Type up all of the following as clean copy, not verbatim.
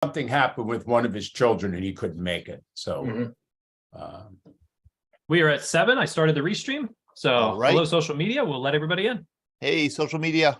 something happened with one of his children and he couldn't make it. So we are at 7. I started the restream. So hello, social media. We'll let everybody in. Hey, social media.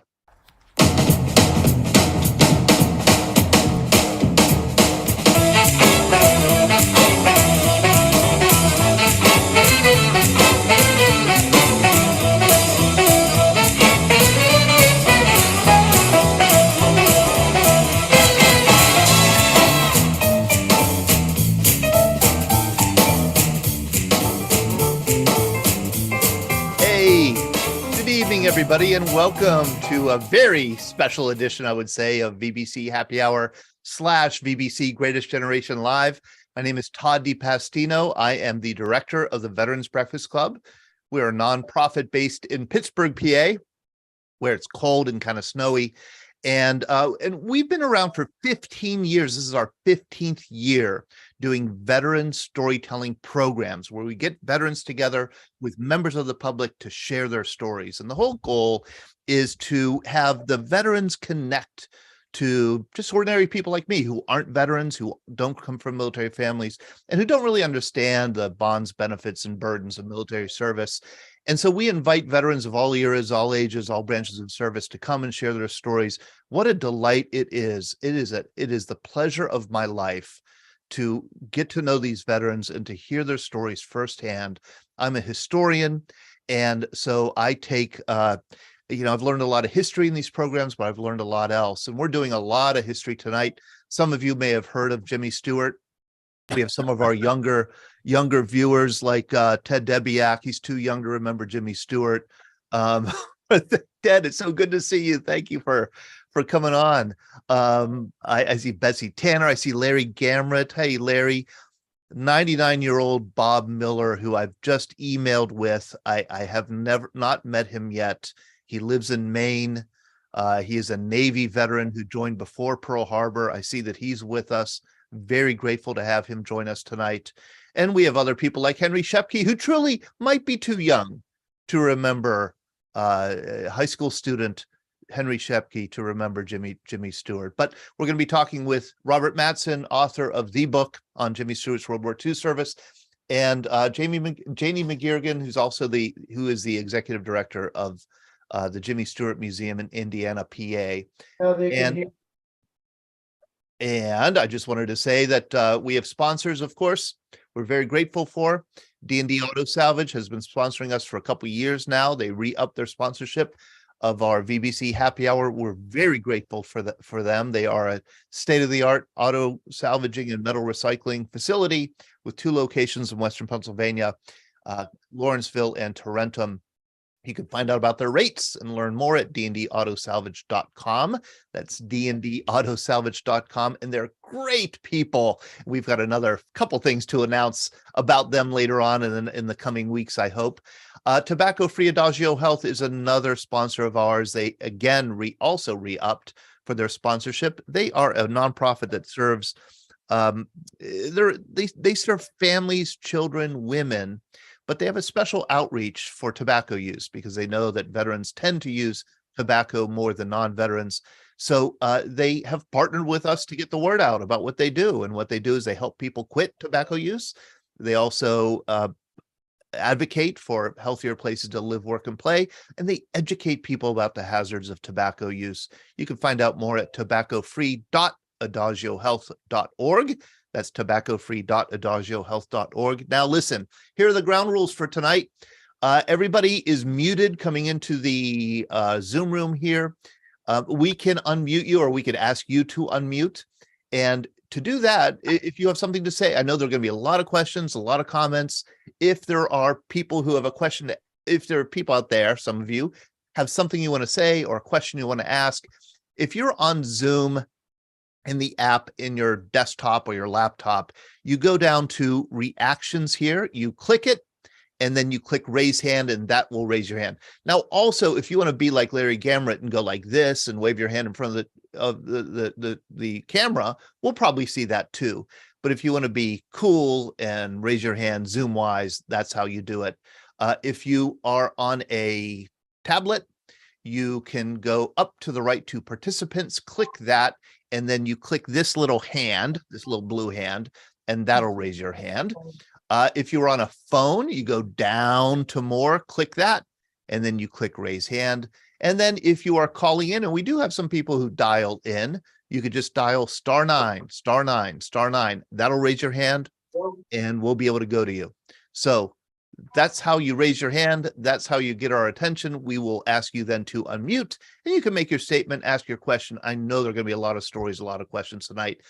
Everybody, and welcome to a very special edition, I would say, of VBC Happy Hour / VBC Greatest Generation Live. My name is Todd DiPastino. I am the director of the Veterans Breakfast Club. We're a nonprofit based in Pittsburgh, PA, where it's cold and kind of snowy. And we've been around for 15 years. This is our 15th year doing veteran storytelling programs where we get veterans together with members of the public to share their stories. And the whole goal is to have the veterans connect to just ordinary people like me who aren't veterans, who don't come from military families, and who don't really understand the bonds, benefits, and burdens of military service. And so we invite veterans of all eras, all ages, all branches of service to come and share their stories. What a delight it is. It is the pleasure of my life to get to know these veterans and to hear their stories firsthand. I'm a historian, and so I take, I've learned a lot of history in these programs, but I've learned a lot else. And we're doing a lot of history tonight. Some of you may have heard of Jimmy Stewart. We have some of our younger viewers like Ted Debiak. He's too young to remember Jimmy Stewart. Ted, it's so good to see you. Thank you for coming on. I see Betsy Tanner. I see Larry Gamrett. Hey, Larry. 99-year-old Bob Miller, who I've just emailed with. I have not met him yet. He lives in Maine. He is a Navy veteran who joined before Pearl Harbor. I see that he's with us. Very grateful to have him join us tonight. And we have other people like Henry Shepke, who truly might be too young to remember high school student Henry Shepke to remember Jimmy Stewart. But we're going to be talking with Robert Matzen, author of the book on Jimmy Stewart's World War II service, and Janie McKirgan, who is the executive director of the Jimmy Stewart Museum in Indiana, PA. And I just wanted to say that we have sponsors, of course, we're very grateful for. D&D Auto Salvage has been sponsoring us for a couple of years now. They re-upped their sponsorship of our VBC Happy Hour. We're very grateful for them. They are a state-of-the-art auto salvaging and metal recycling facility with 2 locations in Western Pennsylvania, Lawrenceville and Tarentum. You can find out about their rates and learn more at dndautosalvage.com. That's dndautosalvage.com. And they're great people. We've got another couple things to announce about them later on in the coming weeks, I hope. Tobacco-free Adagio Health is another sponsor of ours. They, again, also re-upped for their sponsorship. They are a nonprofit that serves, they serve families, children, women, but they have a special outreach for tobacco use because they know that veterans tend to use tobacco more than non-veterans. So they have partnered with us to get the word out about what they do. And what they do is they help people quit tobacco use. They also advocate for healthier places to live, work, and play. And they educate people about the hazards of tobacco use. You can find out more at tobaccofree.adagiohealth.org. That's tobaccofree.adagiohealth.org. Now, listen, here are the ground rules for tonight. Everybody is muted coming into the Zoom room here. We can unmute you, or we could ask you to unmute. And to do that, if you have something to say, I know there are going to be a lot of questions, a lot of comments. If there are people who have a question, if there are people out there, some of you have something you want to say or a question you want to ask, if you're on Zoom, in the app in your desktop or your laptop, you go down to reactions here, you click it, and then you click raise hand, and that will raise your hand. Now, also, if you want to be like Larry Gamrett and go like this and wave your hand in front of the camera, we'll probably see that too. But if you want to be cool and raise your hand Zoom wise, that's how you do it. If you are on a tablet, you can go up to the right to participants, click that, and then you click this little hand, this little blue hand, and that'll raise your hand. If you're on a phone, you go down to more, click that, and then you click raise hand. And then if you are calling in, and we do have some people who dial in, you could just dial *9, *9, *9. That'll raise your hand, and we'll be able to go to you. So that's how you raise your hand. That's how you get our attention. We will ask you then to unmute, and you can make your statement, ask your question. I know there are going to be a lot of stories, a lot of questions tonight.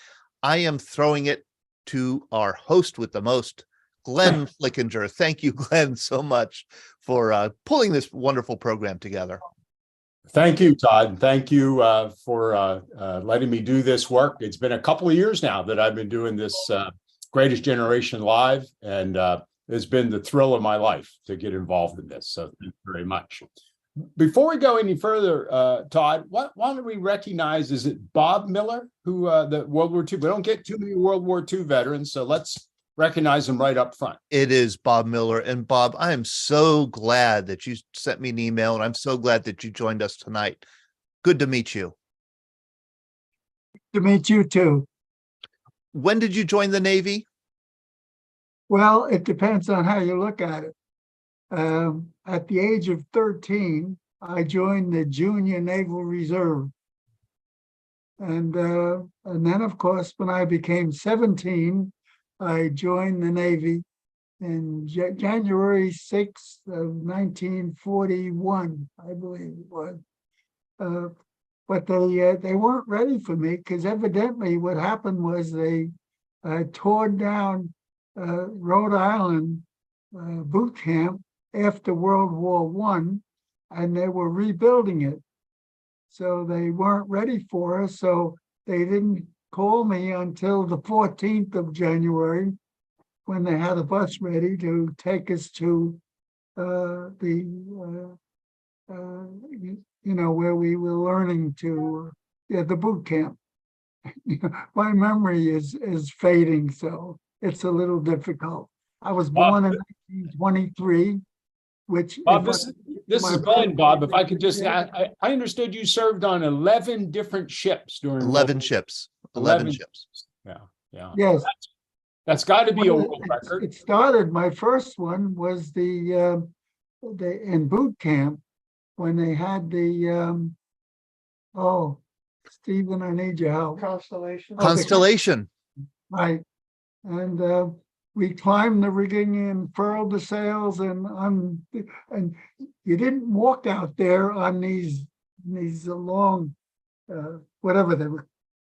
I am throwing it to our host with the most, Glenn Flickinger. Thank you, Glenn, so much for pulling this wonderful program together. Thank you, Todd. Thank you for letting me do this work. It's been a couple of years now that I've been doing this Greatest Generation live, and it's been the thrill of my life to get involved in this. So thank you very much. Before we go any further, Todd, why don't we recognize, is it Bob Miller, who the World War II, we don't get too many World War II veterans, so let's recognize him right up front. It is Bob Miller. And Bob, I am so glad that you sent me an email, and I'm so glad that you joined us tonight. Good to meet you. To meet you too. When did you join the Navy? Well, it depends on how you look at it. At the age of 13, I joined the Junior Naval Reserve. And then, of course, when I became 17, I joined the Navy in January 6th of 1941, I believe it was. But they weren't ready for me, because evidently what happened was they tore down Rhode Island boot camp after World War I, and they were rebuilding it. So they weren't ready for us, so they didn't call me until the 14th of January, when they had a bus ready to take us to where we were learning to, the boot camp. My memory is fading, so it's a little difficult. I was born in 1923, which... Bob, this is Glenn, Bob. If I could just ask, I understood you served on 11 different ships during 11 ships. 11 ships. Yeah. Yes. That's got to be a world record. It started, my first one was the in boot camp, when they had the Stephen, I need your help. Constellation. Right. And we climbed the rigging and furled the sails, and you didn't walk out there on these long whatever they were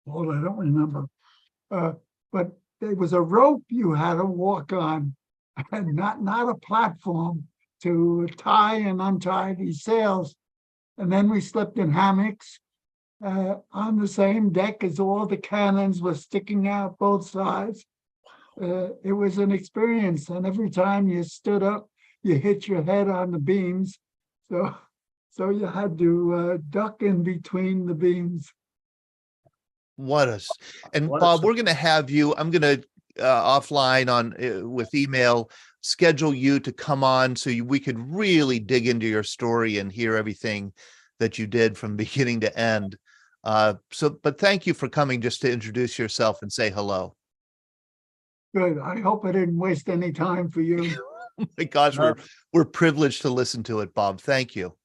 called, I don't remember. But there was a rope you had to walk on, and not a platform to tie and untie these sails. And then we slept in hammocks on the same deck as all the cannons were sticking out both sides. It was an experience, and every time you stood up, you hit your head on the beams. So you had to duck in between the beams. Bob, we're going to have you, I'm going to offline on with email, schedule you to come on so we could really dig into your story and hear everything that you did from beginning to end. But thank you for coming just to introduce yourself and say hello. Good. I hope I didn't waste any time for you. Oh my gosh, we're privileged to listen to it, Bob. Thank you.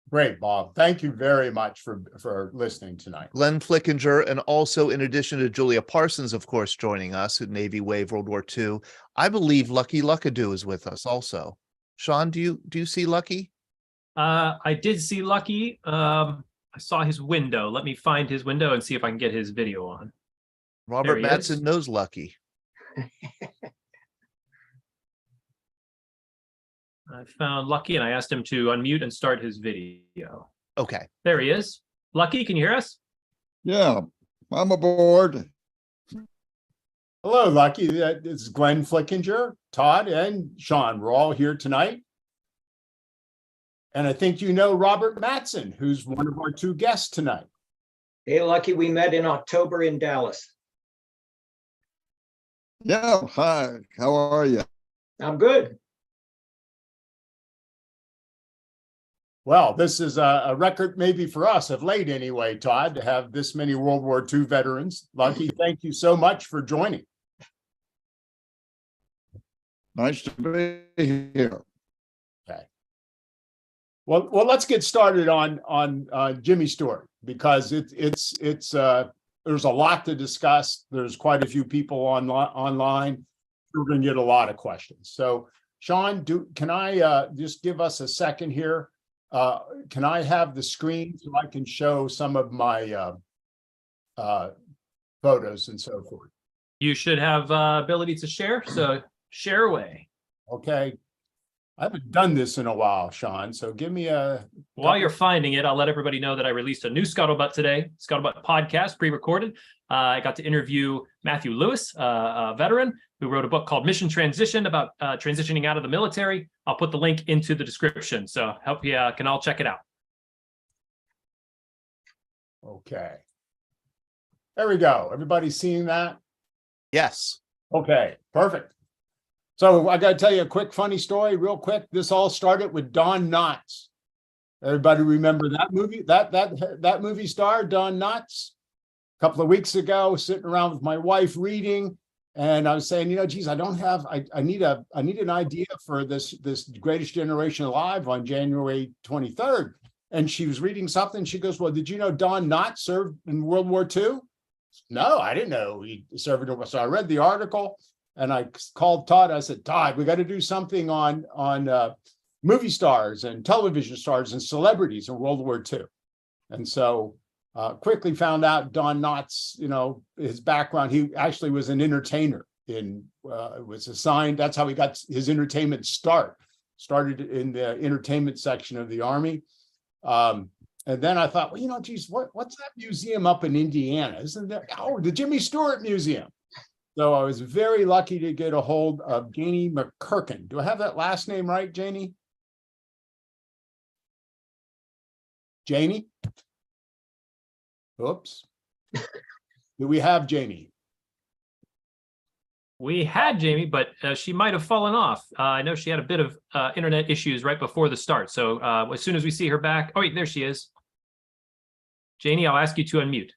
Great, Bob. Thank you very much for listening tonight. Glenn Flickinger, and also in addition to Julia Parsons, of course, joining us at Navy Wave World War II. I believe Lucky Luckadoo is with us also. Sean, do you see Lucky? I did see Lucky. I saw his window. Let me find his window and see if I can get his video on. Robert Matzen knows Lucky. I found Lucky and I asked him to unmute and start his video. Okay. There he is. Lucky, can you hear us? Yeah, I'm aboard. Hello, Lucky. This is Glenn Flickinger, Todd, and Sean. We're all here tonight. And I think you know Robert Matzen, who's one of our two guests tonight. Hey, Lucky, we met in October in Dallas. Yeah, hi, how are you? I'm good. Well, this is a record maybe for us of late anyway, Todd, to have this many World War II veterans. Lucky, thank you so much for joining. Nice to be here. Okay. Well, let's get started on Jimmy Stewart, because it's there's a lot to discuss. There's quite a few people online. We're going to get a lot of questions. So, Sean, can I just give us a second here? Can I have the screen so I can show some of my photos and so forth? You should have ability to share, so share away. Okay. I haven't done this in a while, Sean, so give me a... While you're finding it, I'll let everybody know that I released a new Scuttlebutt today, Scuttlebutt podcast, pre-recorded. I got to interview Matthew Lewis, a veteran who wrote a book called Mission Transition about transitioning out of the military. I'll put the link into the description, so hope you can all check it out. Okay. There we go. Everybody seeing that? Yes. Okay, perfect. So I got to tell you a quick funny story real quick. This all started with Don Knotts. Everybody remember that movie? That movie star, Don Knotts? A couple of weeks ago, sitting around with my wife reading, and I was saying, geez, I need an idea for this Greatest Generation Live on January 23rd. And she was reading something. She goes, well, did you know Don Knotts served in World War II? No, I didn't know he served. So I read the article. And I called Todd. I said, Todd, we got to do something on movie stars and television stars and celebrities in World War II. And so quickly found out Don Knotts, his background. He actually was an entertainer was assigned. That's how he got his entertainment start. Started in the entertainment section of the Army. And then I thought, well, geez, what's that museum up in Indiana? Isn't there? Oh, the Jimmy Stewart Museum. So I was very lucky to get a hold of Janie McKirgan. Do I have that last name right, Janie? Janie? Oops. Do we have Janie? We had Jamie, but she might have fallen off. I know she had a bit of internet issues right before the start. So as soon as we see her back, oh, wait, there she is. Janie, I'll ask you to unmute.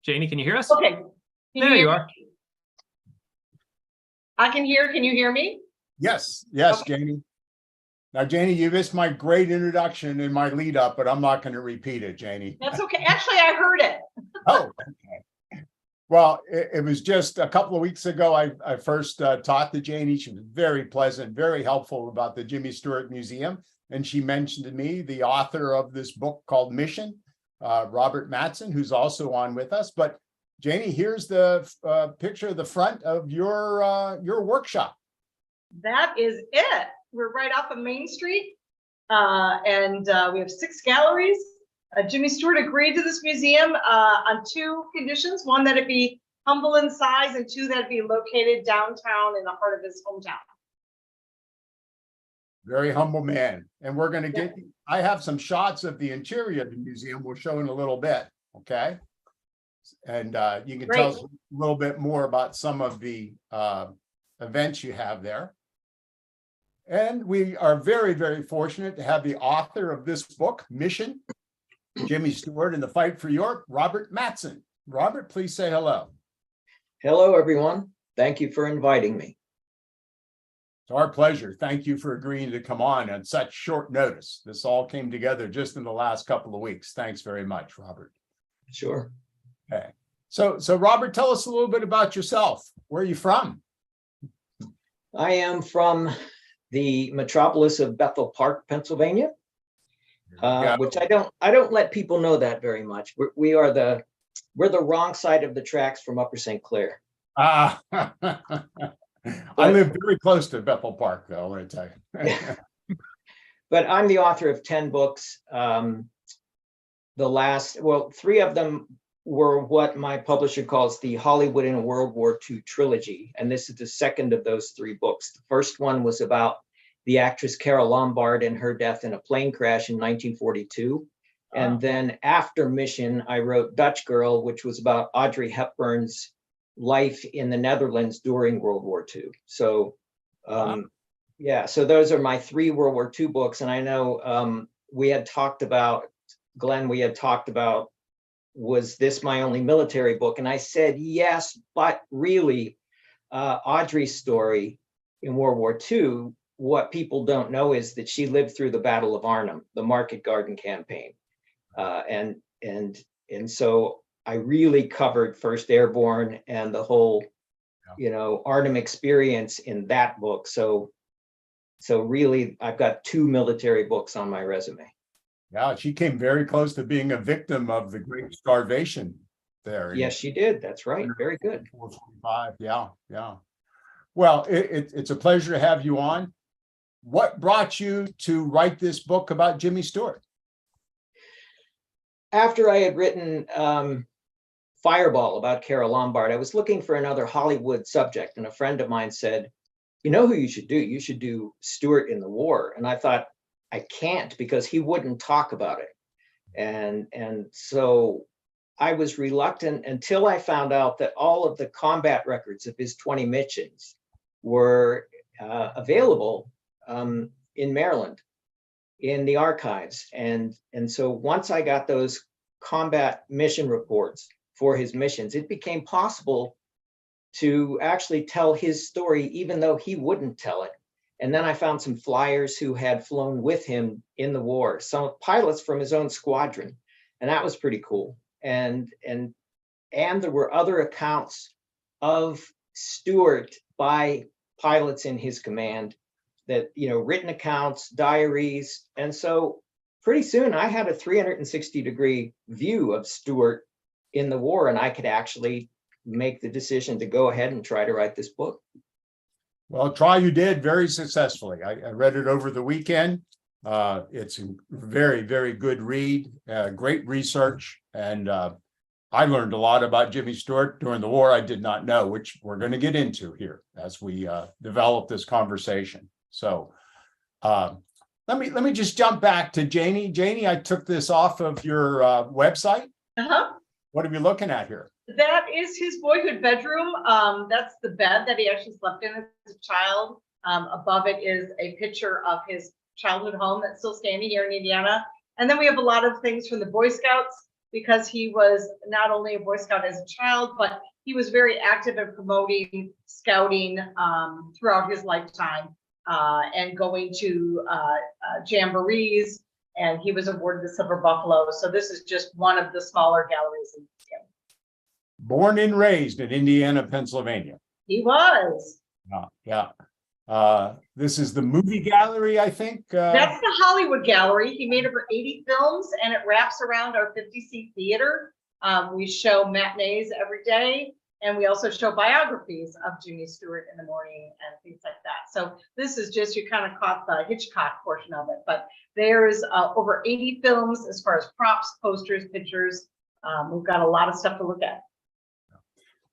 Janie, can you hear us? Okay. There you are. I can hear. Can you hear me? Yes, Okay. Janie. Now, Janie, you missed my great introduction in my lead up, but I'm not going to repeat it, Janie. That's okay. Actually, I heard it. Oh, okay. Well, it was just a couple of weeks ago. I first talked to Janie. She was very pleasant, very helpful about the Jimmy Stewart Museum. And she mentioned to me the author of this book called Mission, Robert Matzen, who's also on with us. But Janie, here's the picture of the front of your workshop. That is it. We're right off of Main Street, and we have 6 galleries. Jimmy Stewart agreed to this museum on 2 conditions: one, that it be humble in size, and 2, that it be located downtown in the heart of his hometown. Very humble man. And we're going to I have some shots of the interior of the museum we'll show in a little bit. Okay. And you can tell us a little bit more about some of the events you have there. And we are very, very fortunate to have the author of this book, Mission, Jimmy Stewart and the Fight for Europe, Robert Matzen. Robert, please say hello. Hello, everyone. Thank you for inviting me. It's our pleasure. Thank you for agreeing to come on such short notice. This all came together just in the last couple of weeks. Thanks very much, Robert. Sure. Okay. So Robert, tell us a little bit about yourself. Where are you from? I am from the metropolis of Bethel Park, Pennsylvania, which I don't let people know that very much. We're the wrong side of the tracks from Upper St. Clair. I live very close to Bethel Park, though, I want to tell you. But I'm the author of 10 books. 3 of them were what my publisher calls the Hollywood in World War II trilogy. And this is the second of those 3 books. The first one was about the actress Carole Lombard and her death in a plane crash in 1942. And then after Mission, I wrote Dutch Girl, which was about Audrey Hepburn's life in the Netherlands during World War II. So Yeah, so those are my 3 World War II books. And I know we had talked about, Glenn, was this my only military book? And I said, yes, but really, Audrey's story in World War II, what people don't know is that she lived through the Battle of Arnhem, the Market Garden campaign. And so I really covered 1st Airborne and the whole, Arnhem experience in that book. So really, I've got 2 military books on my resume. Yeah, she came very close to being a victim of the Great Starvation there. Yes, she did. That's right. Very good. 445. Yeah, yeah. Well, it's a pleasure to have you on. What brought you to write this book about Jimmy Stewart? After I had written Fireball about Carole Lombard, I was looking for another Hollywood subject, and a friend of mine said, you know who you should do? You should do Stewart in the war. And I thought, I can't, because he wouldn't talk about it. And so I was reluctant until I found out that all of the combat records of his 20 missions were available in Maryland, in the archives. And so once I got those combat mission reports for his missions, it became possible to actually tell his story, even though he wouldn't tell it. And then I found some flyers who had flown with him in the war, some pilots from his own squadron, and that was pretty cool. And there were other accounts of Stewart by pilots in his command, that, written accounts, diaries. And so pretty soon I had a 360-degree view of Stewart in the war, and I could actually make the decision to go ahead and try to write this book. Well, try you did very successfully. I read it over the weekend. It's a very, very good read, great research. And I learned a lot about Jimmy Stewart during the war I did not know, which we're going to get into here as we develop this conversation. So let me just jump back to Janie. Janie, I took this off of your website. Uh-huh. What are we looking at here? That is his boyhood bedroom. That's the bed that he actually slept in as a child. Above it is a picture of his childhood home that's still standing here in Indiana. And then we have a lot of things from the Boy Scouts, because he was not only a Boy Scout as a child, but he was very active in promoting scouting throughout his lifetime, and going to jamborees. And he was awarded the Silver Buffalo. So this is just one of the smaller galleries in the museum. Born and raised in Indiana, Pennsylvania. He was. Yeah. This is the movie gallery, I think. That's the Hollywood Gallery. He made over 80 films, and it wraps around our 50-seat theater. We show matinees every day, and we also show biographies of Jimmy Stewart in the morning and things like that. So this is just, you kind of caught the Hitchcock portion of it, but there's over 80 films as far as props, posters, pictures. We've got a lot of stuff to look at.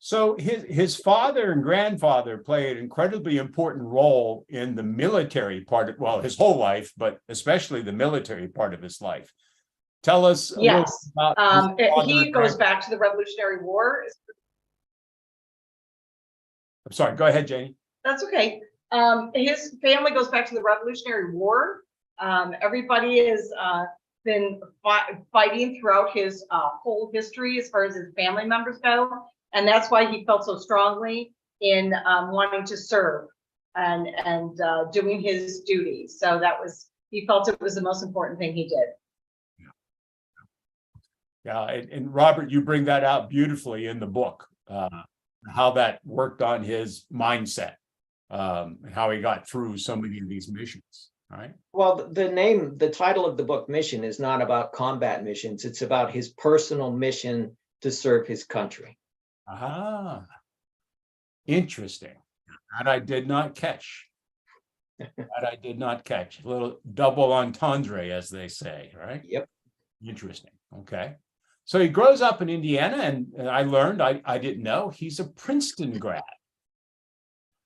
So his father and grandfather played an incredibly important role in the military part of, well, his whole life, but especially the military part of his life. Tell us a little about he goes back to the Revolutionary War. I'm sorry, go ahead, Janie. That's okay. His family goes back to the Revolutionary War. Everybody has been fighting throughout his whole history as far as his family members go. And that's why he felt so strongly in wanting to serve and doing his duty. So he felt it was the most important thing he did. Yeah, and Robert, you bring that out beautifully in the book, how that worked on his mindset, how he got through so many of these missions. All right. Well, the title of the book, Mission, is not about combat missions. It's about his personal mission to serve his country. Ah, interesting. That I did not catch. A little double entendre, as they say, right? Yep. Interesting. Okay. So he grows up in Indiana, and I learned, I didn't know, he's a Princeton grad.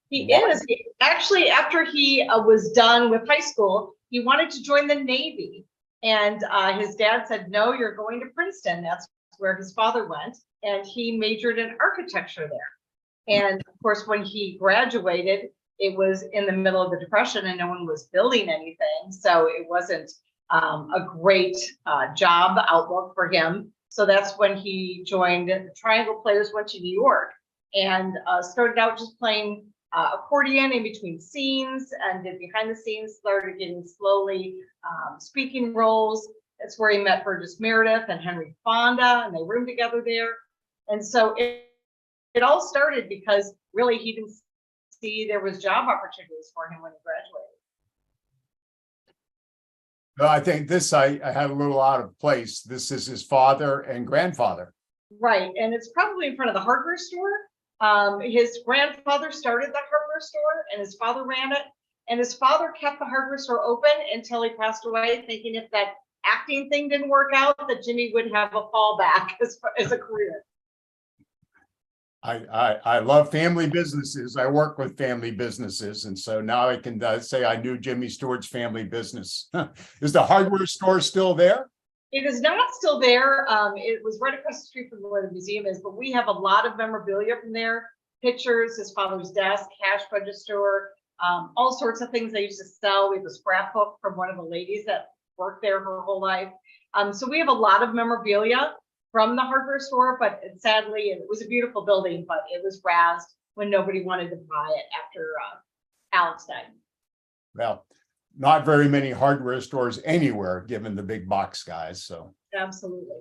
He is. Actually, after he was done with high school, he wanted to join the Navy. And his dad said, no, you're going to Princeton. That's where his father went. And he majored in architecture there. And of course, when he graduated, it was in the middle of the Depression and no one was building anything. So it wasn't a great job outlook for him. So that's when he joined the Triangle Players, went to New York and started out just playing accordion in between scenes and did behind the scenes, started getting slowly speaking roles. That's where he met Burgess Meredith and Henry Fonda, and they roomed together there. And so it all started because really he didn't see there was job opportunities for him when he graduated. Well, I think this, I had a little out of place. This is his father and grandfather. Right, and it's probably in front of the hardware store. His grandfather started the hardware store and his father ran it. And his father kept the hardware store open until he passed away, thinking if that acting thing didn't work out, that Jimmy would have a fallback as a career. I love family businesses. I work with family businesses. And so now I can say I knew Jimmy Stewart's family business. Is the hardware store still there? It is not still there. It was right across the street from where the museum is, but we have a lot of memorabilia from there. Pictures, his father's desk, cash register, all sorts of things they used to sell. We have a scrapbook from one of the ladies that worked there her whole life. So we have a lot of memorabilia from the hardware store, but sadly, it was a beautiful building, but it was razzed when nobody wanted to buy it after Alex died. Well, not very many hardware stores anywhere, given the big box guys. So absolutely.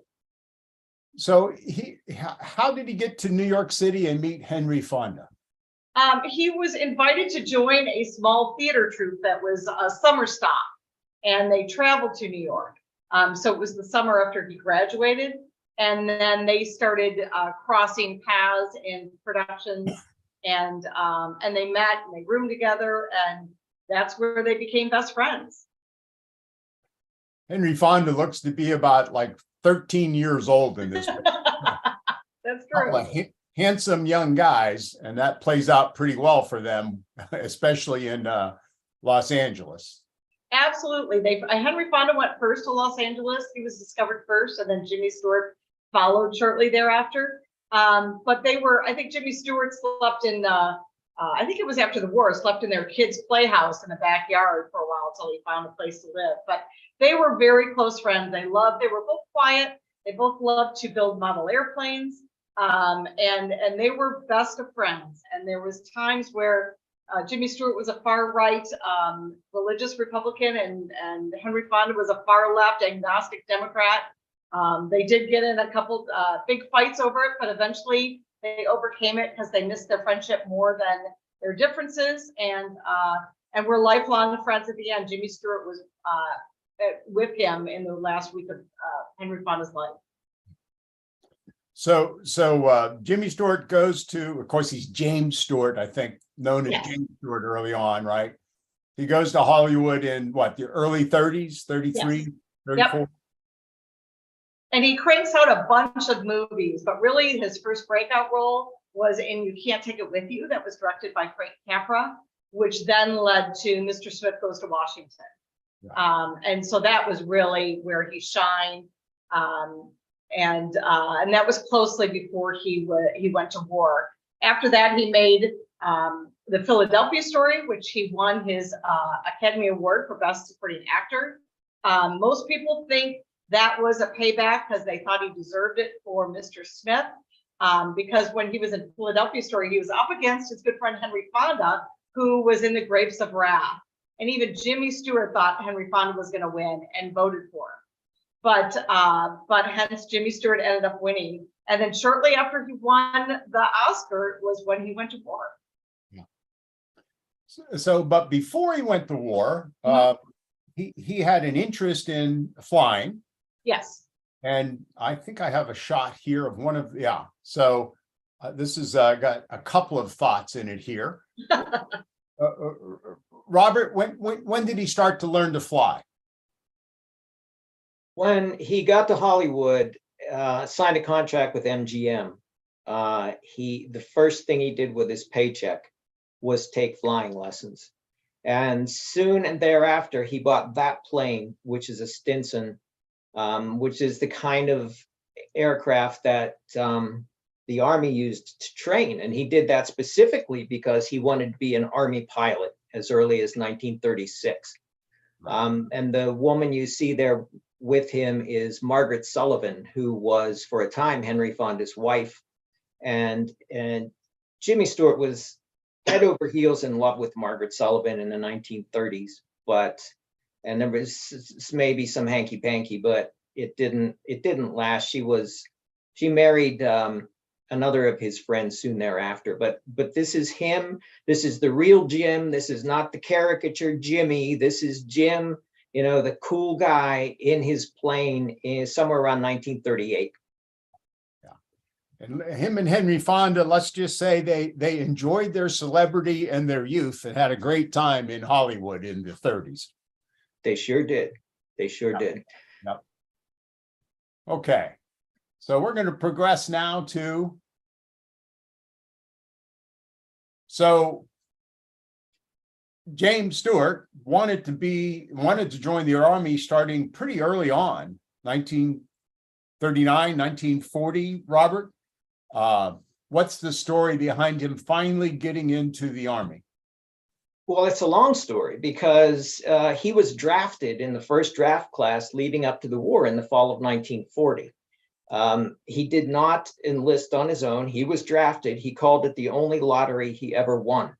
So how did he get to New York City and meet Henry Fonda? He was invited to join a small theater troupe that was a summer stop, and they traveled to New York. So it was the summer after he graduated. And then they started crossing paths in productions, and they met and they roomed together, and that's where they became best friends. Henry Fonda looks to be about like 13 years old in this. That's true. Handsome young guys, and that plays out pretty well for them, especially in Los Angeles. Absolutely. Henry Fonda went first to Los Angeles. He was discovered first, and then Jimmy Stewart followed shortly thereafter. But I think Jimmy Stewart slept in, I think it was after the war, slept in their kids' playhouse in the backyard for a while until he found a place to live. But they were very close friends. They were both quiet. They both loved to build model airplanes. And they were best of friends. And there was times where Jimmy Stewart was a far right religious Republican, and Henry Fonda was a far left agnostic Democrat. They did get in a couple big fights over it, but eventually they overcame it because they missed their friendship more than their differences, and were lifelong friends at the end. Jimmy Stewart was with him in the last week of Henry Fonda's life. So Jimmy Stewart goes to, of course, he's James Stewart, I think, known as James Stewart early on, right? He goes to Hollywood in what, the early 30s, 33, yes. 34? Yep. And he cranks out a bunch of movies, but really his first breakout role was in You Can't Take It With You, that was directed by Frank Capra, which then led to Mr. Smith Goes to Washington. Right. And so that was really where he shined. And that was closely before he went to war. After that, he made The Philadelphia Story, which he won his Academy Award for Best Supporting Actor. Most people think that was a payback because they thought he deserved it for Mr. Smith. Because when he was in Philadelphia Story, he was up against his good friend Henry Fonda, who was in The Grapes of Wrath. And even Jimmy Stewart thought Henry Fonda was going to win and voted for him. But hence Jimmy Stewart ended up winning. And then shortly after he won the Oscar was when he went to war. Yeah. So but before he went to war, he had an interest in flying. Yes. And I think I have a shot here of one of, So this has got a couple of thoughts in it here. Robert, when did he start to learn to fly? When he got to Hollywood, signed a contract with MGM, the first thing he did with his paycheck was take flying lessons. And soon thereafter, he bought that plane, which is a Stinson, which is the kind of aircraft that the Army used to train. And he did that specifically because he wanted to be an Army pilot as early as 1936. And the woman you see there with him is Margaret Sullivan, who was for a time Henry Fonda's wife. And Jimmy Stewart was head over heels in love with Margaret Sullivan in the 1930s, and there was maybe some hanky panky, but it didn't last. She married another of his friends soon thereafter. But this is him. This is the real Jim. This is not the caricature Jimmy. This is Jim, the cool guy in his plane somewhere around 1938. And him and Henry Fonda, let's just say they enjoyed their celebrity and their youth and had a great time in Hollywood in the 30s. They sure did. They sure did. Yep. Okay. So we're going to progress now to. So James Stewart wanted to join the Army starting pretty early on, 1939, 1940, Robert. What's the story behind him finally getting into the Army? Well, it's a long story because he was drafted in the first draft class leading up to the war in the fall of 1940. He did not enlist on his own. He was drafted. He called it the only lottery he ever won.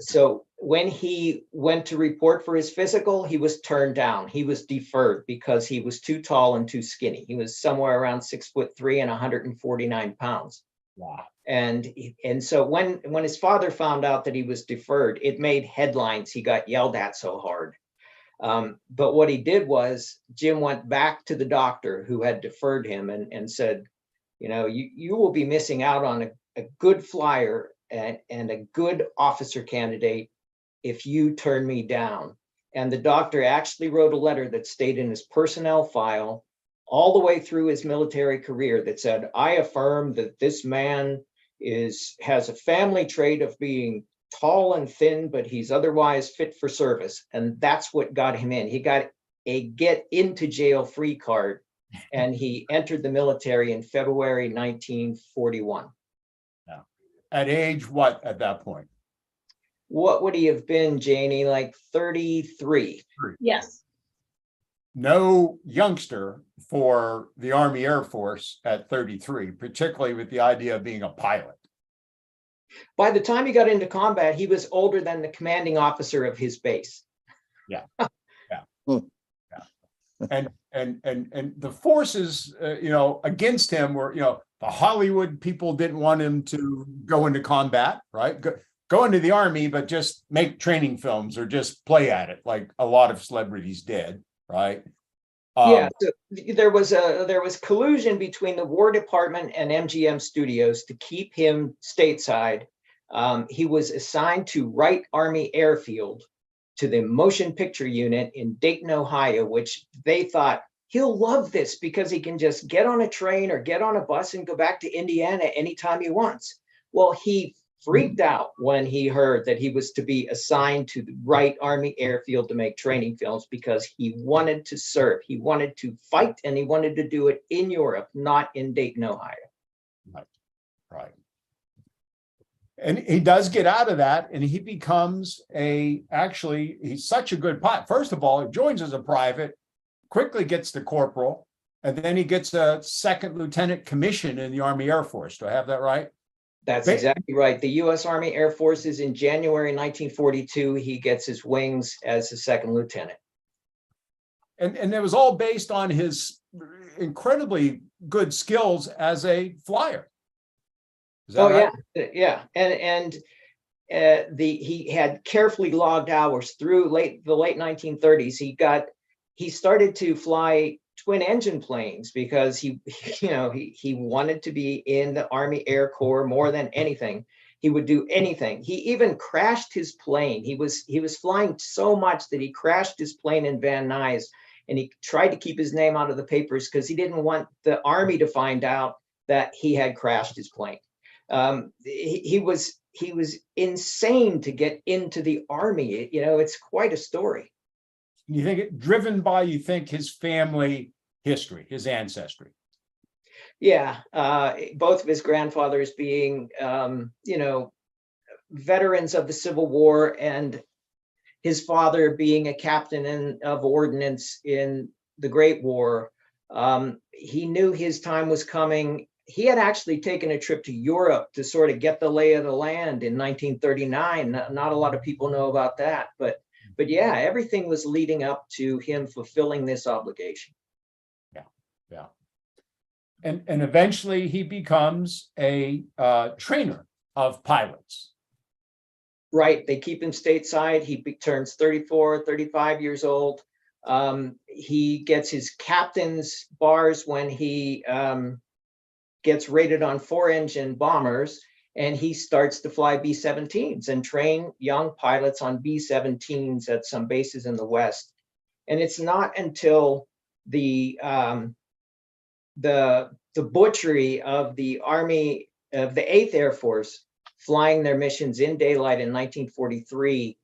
So when he went to report for his physical, he was turned down. He was deferred because he was too tall and too skinny. He was somewhere around 6'3" and 149 pounds. Wow. And so when his father found out that he was deferred, it made headlines. He got yelled at so hard. But what he did was Jim went back to the doctor who had deferred him and said, you will be missing out on a good flyer and a good officer candidate if you turn me down. And the doctor actually wrote a letter that stayed in his personnel file all the way through his military career that said, I affirm that this man has a family trait of being tall and thin, but he's otherwise fit for service. And that's what got him in. He got a get into jail free card, and he entered the military in February 1941. Yeah. At age what at that point? What would he have been, Janie? Like 33? Yes. No youngster for the Army Air Force at 33, particularly with the idea of being a pilot. By the time he got into combat, he was older than the commanding officer of his base. Yeah. Yeah. Yeah. And the forces, against him were, the Hollywood people didn't want him to go into combat, right? Go into the Army, but just make training films or just play at it like a lot of celebrities did, right? Yeah, so there was collusion between the War Department and MGM Studios to keep him stateside. He was assigned to Wright Army Airfield, to the motion picture unit in Dayton, Ohio, which they thought he'll love this because he can just get on a train or get on a bus and go back to Indiana anytime he wants. Well, he freaked out when he heard that he was to be assigned to the Wright Army Airfield to make training films because he wanted to serve. He wanted to fight, and he wanted to do it in Europe, not in Dayton, Ohio. Right. And he does get out of that, and he becomes he's such a good pilot. First of all, he joins as a private, quickly gets to corporal, and then he gets a second lieutenant commission in the Army Air Force. Do I have that right? That's exactly right. The U.S. Army Air Forces in January 1942, he gets his wings as a second lieutenant. And it was all based on his incredibly good skills as a flyer. Is that right? Yeah. And he had carefully logged hours through the late 1930s. He started to fly twin engine planes because he wanted to be in the Army Air Corps more than anything. He would do anything. He even crashed his plane. He was flying so much that he crashed his plane in Van Nuys, and he tried to keep his name out of the papers because he didn't want the Army to find out that he had crashed his plane. He was insane to get into the Army. It's quite a story. You think driven by his family history, his ancestry? Yeah, both of his grandfathers being, veterans of the Civil War, and his father being a captain of ordnance in the Great War. He knew his time was coming. He had actually taken a trip to Europe to sort of get the lay of the land in 1939. Not a lot of people know about that, but yeah, everything was leading up to him fulfilling this obligation. Yeah. And eventually he becomes a trainer of pilots. Right. They keep him stateside. He turns 34, 35 years old. He gets his captain's bars when he gets rated on 4-engine bombers, and he starts to fly B-17s and train young pilots on B-17s at some bases in the West. And it's not until the butchery of the Army, of the 8th Air Force, flying their missions in daylight in 1943,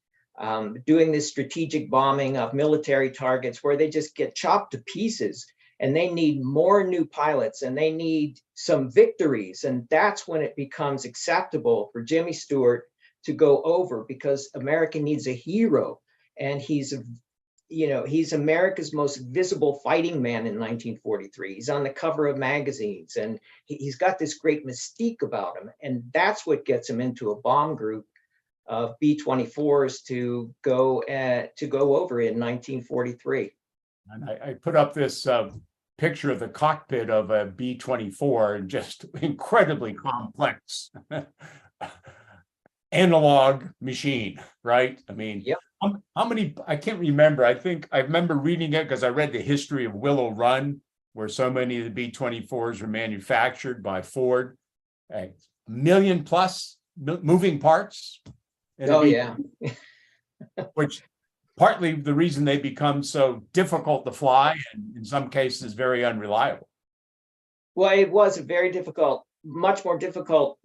doing this strategic bombing of military targets where they just get chopped to pieces, and they need more new pilots and they need some victories. And that's when it becomes acceptable for Jimmy Stewart to go over, because America needs a hero. And he's America's most visible fighting man in 1943. He's on the cover of magazines, and he's got this great mystique about him. And that's what gets him into a bomb group of B-24s to go over in 1943. And I put up this picture of the cockpit of a B-24, and just incredibly complex analog machine, right? I mean, yep. How many, I can't remember. I think I remember reading it because I read the history of Willow Run, where so many of the B-24s were manufactured by Ford. A million plus moving parts. Oh, yeah. Which partly the reason they become so difficult to fly, and in some cases very unreliable. Well, it was very difficult, much more difficult.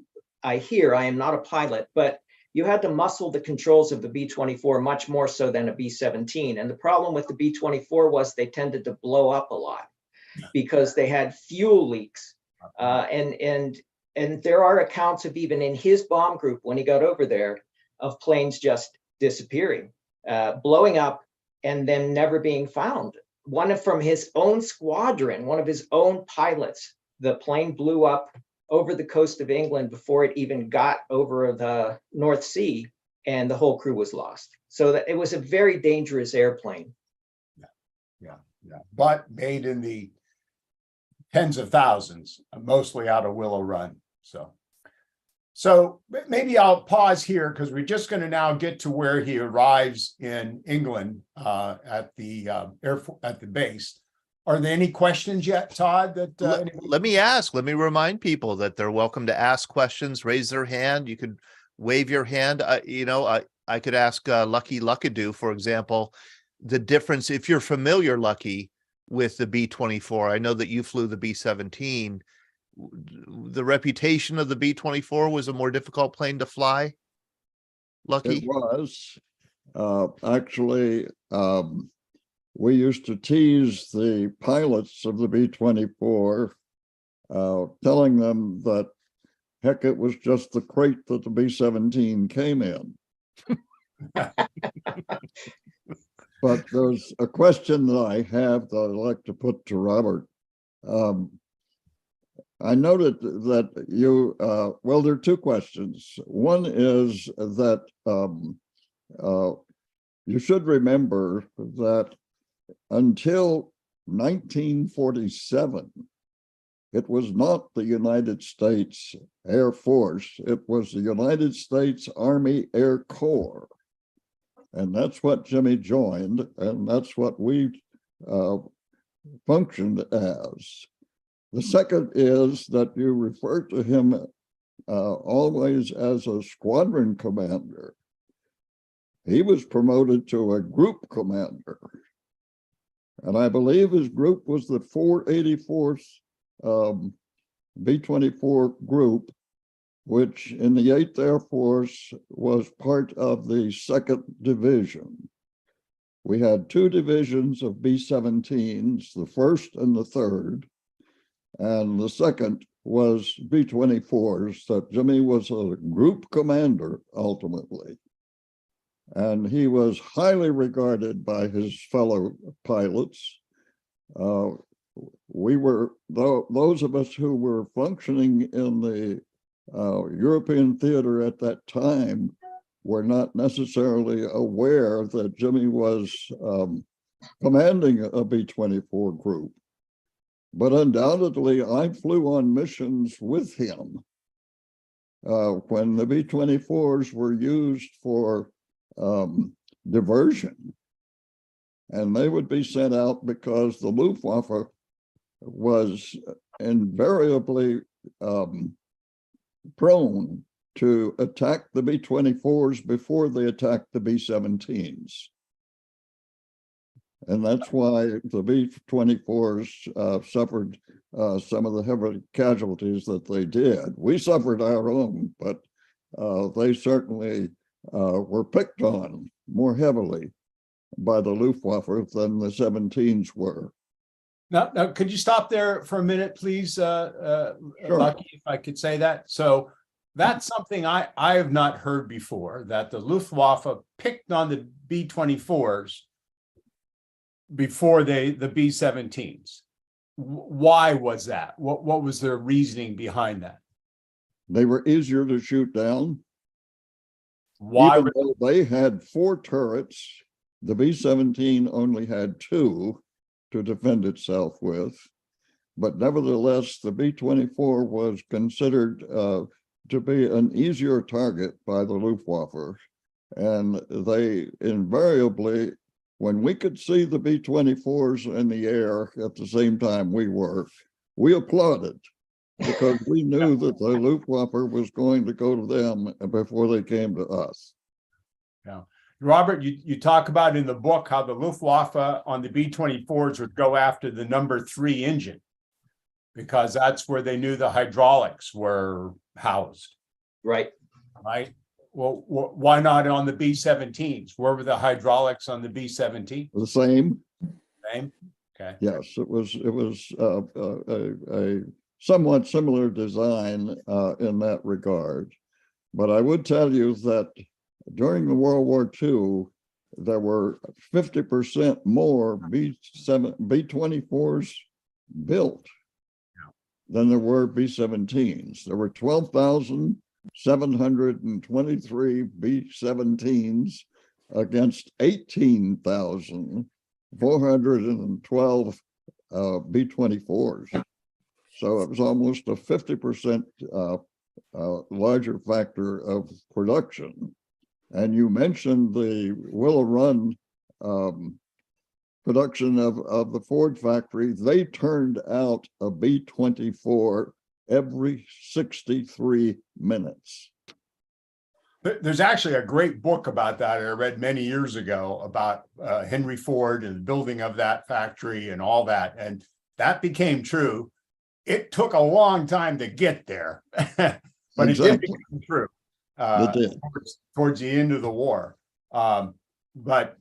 I am not a pilot, but you had to muscle the controls of the B-24 much more so than a B-17. And the problem with the B-24 was they tended to blow up a lot because they had fuel leaks. And there are accounts of, even in his bomb group when he got over there, of planes just disappearing, blowing up, and then never being found. One from his own squadron, one of his own pilots, the plane blew up over the coast of England before it even got over the North Sea, and the whole crew was lost. So that it was a very dangerous airplane. Yeah. But made in the tens of thousands, mostly out of Willow Run. So maybe I'll pause here, because we're just going to now get to where he arrives in England at the base. Are there any questions yet, Todd? Let me remind people that they're welcome to ask questions, raise their hand. You could wave your hand. I could ask Lucky Luckadoo, for example, the difference, if you're familiar, Lucky, with the B-24. I know that you flew the B-17. The reputation of the B-24 was a more difficult plane to fly, Lucky? It was. Actually, we used to tease the pilots of the B-24, telling them that, heck, it was just the crate that the B-17 came in. But there's a question that I have that I'd like to put to Robert. I noted that you, well, there are two questions. One is that you should remember that until 1947, it was not the United States Air Force, it was the United States Army Air Corps. And that's what Jimmy joined, and that's what we functioned as. The second is that you refer to him always as a squadron commander. He was promoted to a group commander. And I believe his group was the 484th B-24 group, which in the 8th Air Force was part of the 2nd Division. We had two divisions of B-17s, the 1st and the 3rd. And the second was B-24s, that Jimmy was a group commander ultimately. And he was highly regarded by his fellow pilots. Those of us who were functioning in the European theater at that time were not necessarily aware that Jimmy was commanding a B-24 group. But undoubtedly, I flew on missions with him when the B-24s were used for diversion. And they would be sent out because the Luftwaffe was invariably prone to attack the B-24s before they attacked the B-17s. And that's why the B-24s suffered some of the heavy casualties that they did. We suffered our own, but they certainly were picked on more heavily by the Luftwaffe than the 17s were. Now, could you stop there for a minute, please, Lucky, if I could say that? So that's something I have not heard before, that the Luftwaffe picked on the B-24s before the B-17s. Why was that? What was their reasoning behind that? They were easier to shoot down. Why? Even though they had 4 turrets, the B-17 only had 2 to defend itself with. But nevertheless, the B-24 was considered to be an easier target by the Luftwaffe. And they invariably, when we could see the B-24s in the air at the same time we applauded, because we knew that the Luftwaffe was going to go to them before they came to us. Yeah. Robert, you talk about in the book how the Luftwaffe on the B-24s would go after the number 3 engine, because that's where they knew the hydraulics were housed. Right. Right. Well, why not on the B-17s? Where were the hydraulics on the B-17? The same. Same. Okay. Yes, it was a somewhat similar design in that regard. But I would tell you that during the World War II, there were 50% more B-24s built than there were B-17s. There were 12,723 B-17s against 18,412 B-24s. So it was almost a 50% larger factor of production. And you mentioned the Willow Run production of the Ford factory. They turned out a B-24 every 63 minutes. There's actually a great book about that I read many years ago about Henry Ford and the building of that factory and all that. And that became true. It took a long time to get there, but exactly. It did become true towards the end of the war. But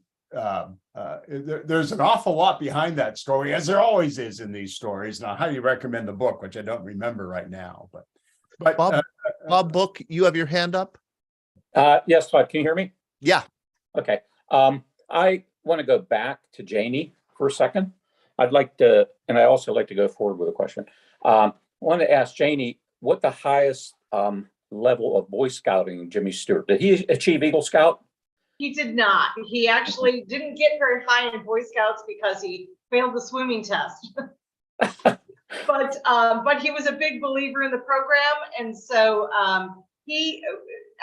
there's an awful lot behind that story, as there always is in these stories. And I highly recommend the book, which I don't remember right now. But Bob Book, you have your hand up? Yes, Todd, can you hear me? Yeah. Okay. I want to go back to Janie for a second. I'd like to, and I also like to go forward with a question. I want to ask Janie what the highest level of Boy Scouting Jimmy Stewart. Did he achieve Eagle Scout? He did not. He actually didn't get very high in Boy Scouts because he failed the swimming test. But he was a big believer in the program, and so he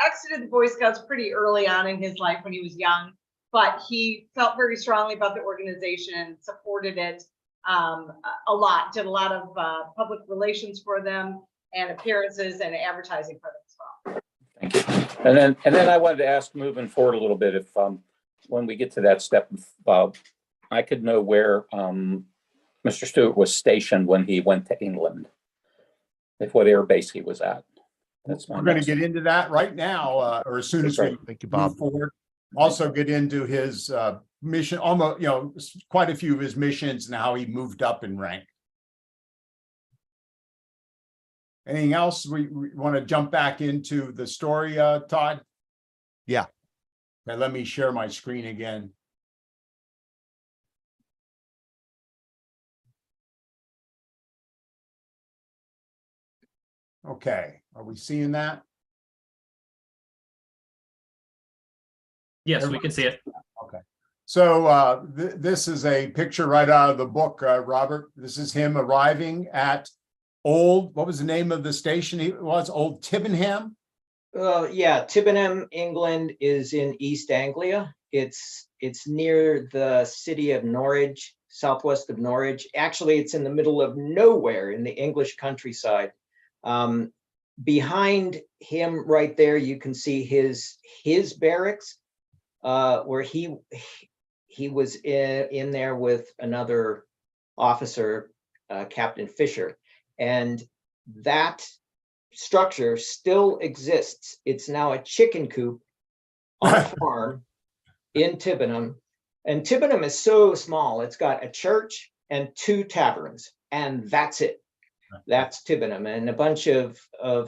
exited the Boy Scouts pretty early on in his life when he was young. But he felt very strongly about the organization, supported it a lot, did a lot of public relations for them and appearances and advertising for them as well. Thank you. And then I wanted to ask, moving forward a little bit, if when we get to that step, I could know where Mr. Stewart was stationed when he went to England, if what air base he was at. That's We're going to get into that right now, or as soon as we Thank you, Bob. move forward. Also get into his mission, almost, quite a few of his missions and how he moved up in rank. Anything else we want to jump back into the story, Todd? Yeah. Okay, let me share my screen again. Okay, are we seeing that? Yes, we can see it. Okay. So this is a picture right out of the book, Robert. This is him arriving at what was the name of the station? It was Old Tibbenham? Yeah, Tibbenham, England is in East Anglia. It's near the city of Norwich, southwest of Norwich. Actually, it's in the middle of nowhere in the English countryside. Behind him right there, you can see his barracks, where he was in there with another officer, Captain Fisher. And that structure still exists. It's now a chicken coop on a farm in Tibbenham. And Tibbenham is so small. It's got a church and 2 taverns, and that's it. That's Tibbenham, and a bunch of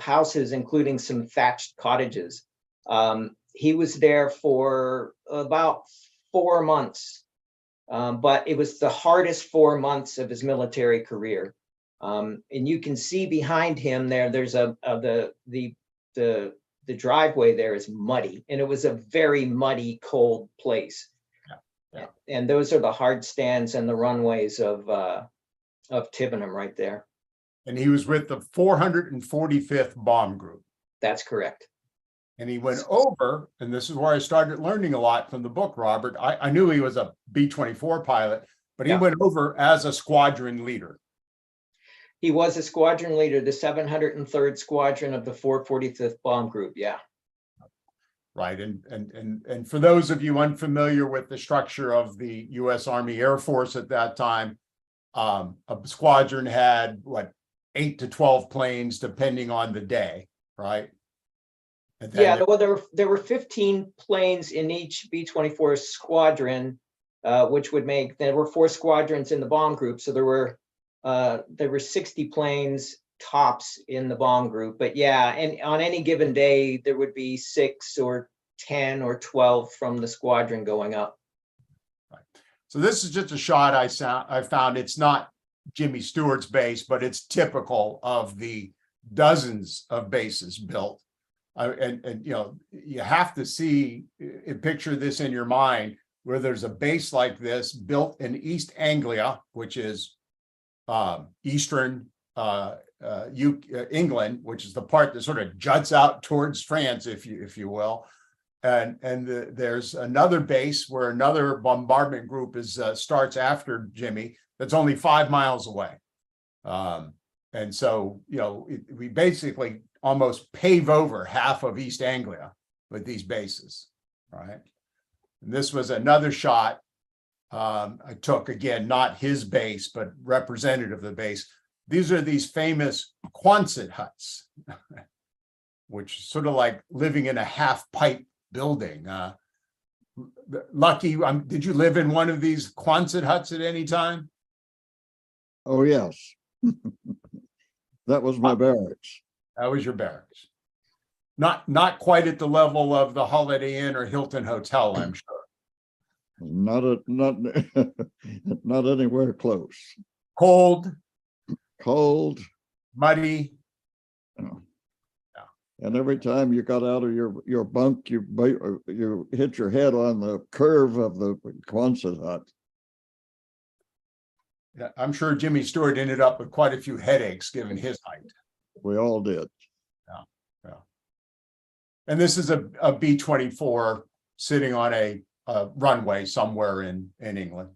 houses, including some thatched cottages. He was there for about 4 months, but it was the hardest 4 months of his military career. And you can see behind him there's the driveway there is muddy, and it was a very muddy, cold place. Yeah. And those are the hard stands and the runways of Tibbenham right there. And he was with the 445th Bomb Group. That's correct. And he went over, and this is where I started learning a lot from the book, Robert. I knew he was a B-24 pilot, but he went over as a squadron leader. He was a squadron leader, the 703rd Squadron of the 445th Bomb Group. Yeah. Right. And for those of you unfamiliar with the structure of the U.S. Army Air Force at that time, a squadron had 8 to 12 planes, depending on the day, right? Yeah, well, there were 15 planes in each B-24 squadron, which would make, there were 4 squadrons in the bomb group, so there were 60 planes tops in the bomb group. But yeah, and on any given day, there would be 6 or 10 or 12 from the squadron going up. Right. So this is just a shot I found. It's not Jimmy Stewart's base, but it's typical of the dozens of bases built. And you know, you have to see, picture this in your mind, where there's a base like this built in East Anglia, which is eastern England, which is the part that sort of juts out towards France, if you will. And there's another base where another bombardment group starts after Jimmy, that's only 5 miles away. And so, you know, we basically almost pave over half of East Anglia with these bases, right? And this was another shot I took, again, not his base, but representative of the base. These are these famous Quonset huts, which is sort of like living in a half-pipe building. Lucky, did you live in one of these Quonset huts at any time? Oh, yes. That was my barracks. That was your barracks. Not quite at the level of the Holiday Inn or Hilton Hotel, I'm sure. Not not anywhere close. Cold, muddy. Oh. And every time you got out of your bunk, you hit your head on the curve of the Quonset hut. Yeah, I'm sure Jimmy Stewart ended up with quite a few headaches given his height. We all did. Yeah. And this is a B-24 sitting on a runway somewhere in England.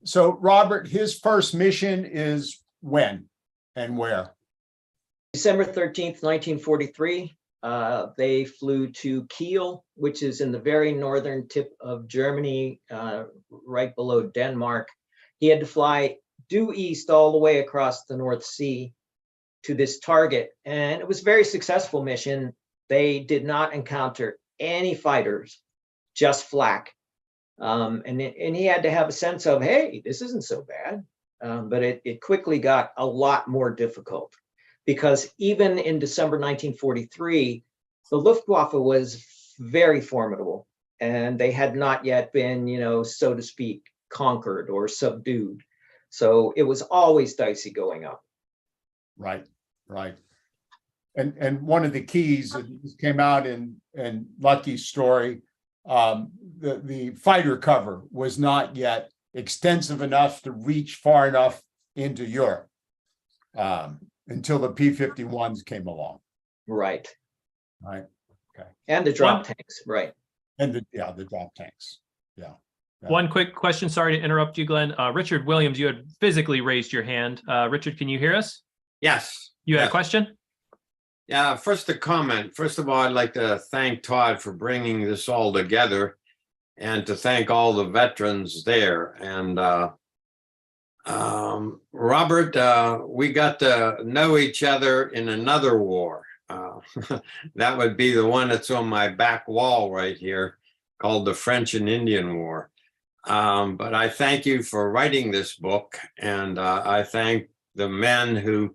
So Robert, his first mission is when and where? December 13th, 1943. They flew to Kiel, which is in the very northern tip of Germany, right below Denmark. He had to fly due east all the way across the North Sea to this target, and it was a very successful mission. They did not encounter any fighters, just flak. And he had to have a sense of, hey, this isn't so bad. but it quickly got a lot more difficult because even in December 1943, the Luftwaffe was very formidable and they had not yet been, so to speak, conquered or subdued. So it was always dicey going up. Right. And one of the keys that came out in Lucky's story, the fighter cover was not yet extensive enough to reach far enough into Europe until the P-51s came along. Right. Okay. And the drop tanks, right. And the drop tanks. Yeah. One quick question. Sorry to interrupt you, Glenn. Richard Williams, you had physically raised your hand. Richard, can you hear us? Yes. You had a yes. question? Yeah, first a comment. First of all, I'd like to thank Todd for bringing this all together and to thank all the veterans there. And Robert, we got to know each other in another war. That would be the one that's on my back wall right here, called the French and Indian War. But I thank you for writing this book, and I thank the men who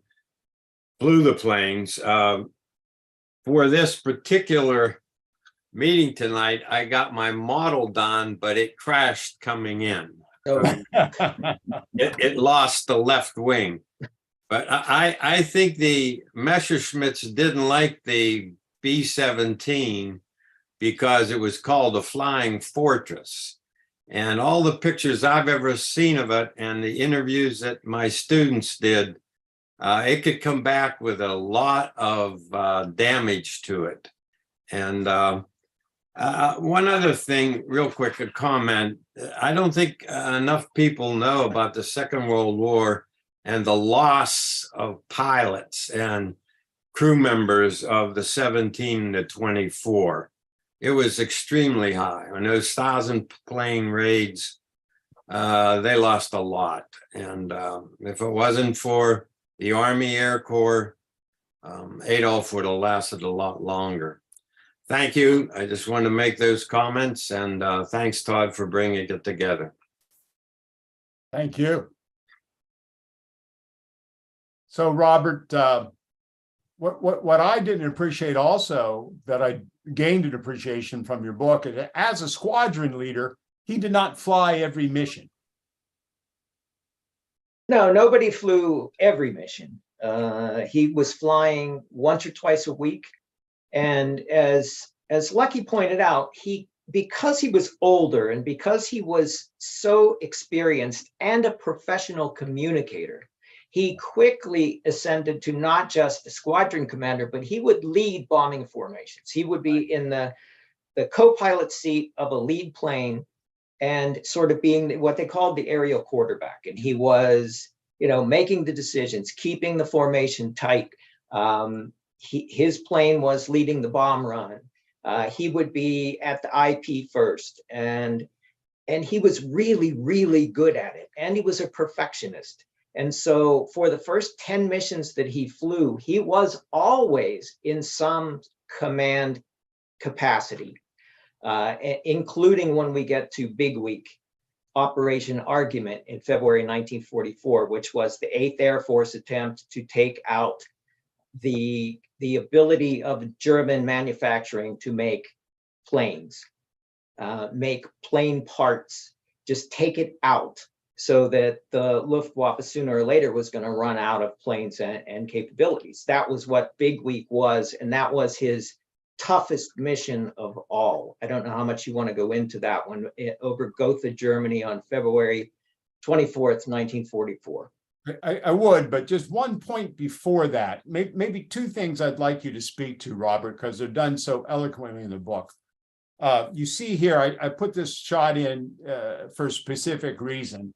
flew the planes. For this particular meeting tonight, I got my model done, but it crashed coming in. So It lost the left wing. But I think the Messerschmitts didn't like the B-17 because it was called a flying fortress. And all the pictures I've ever seen of it and the interviews that my students did, it could come back with a lot of damage to it. And one other thing, real quick, a comment. I don't think enough people know about the Second World War and the loss of pilots and crew members of the 17 to 24. It was extremely high. On those 1,000 plane raids, they lost a lot. And if it wasn't for the Army Air Corps, Adolf would have lasted a lot longer. Thank you. I just wanted to make those comments, and thanks, Todd, for bringing it together. Thank you. So, Robert, what I didn't appreciate also, that I gained an appreciation from your book, is as a squadron leader, he did not fly every mission. no, nobody flew every mission. He was flying once or twice a week. And as Lucky pointed out, because he was older and because he was so experienced and a professional communicator, he quickly ascended to not just the squadron commander, but he would lead bombing formations. He would be in the co-pilot seat of a lead plane and sort of being what they called the aerial quarterback. And he was, making the decisions, keeping the formation tight. His plane was leading the bomb run. He would be at the IP first, and he was really, really good at it. And he was a perfectionist. And so for the first 10 missions that he flew, he was always in some command capacity, including when we get to Big Week, Operation Argument in February 1944, which was the 8th Air Force attempt to take out the ability of German manufacturing to make planes, make plane parts, just take it out, so that the Luftwaffe sooner or later was going to run out of planes and capabilities. That was what Big Week was, and that was his toughest mission of all. I don't know how much you want to go into that one, over Gotha, Germany on February 24th, 1944. I would, but just one point before that, maybe two things I'd like you to speak to, Robert, because they're done so eloquently in the book. You see here, I put this shot in for a specific reason.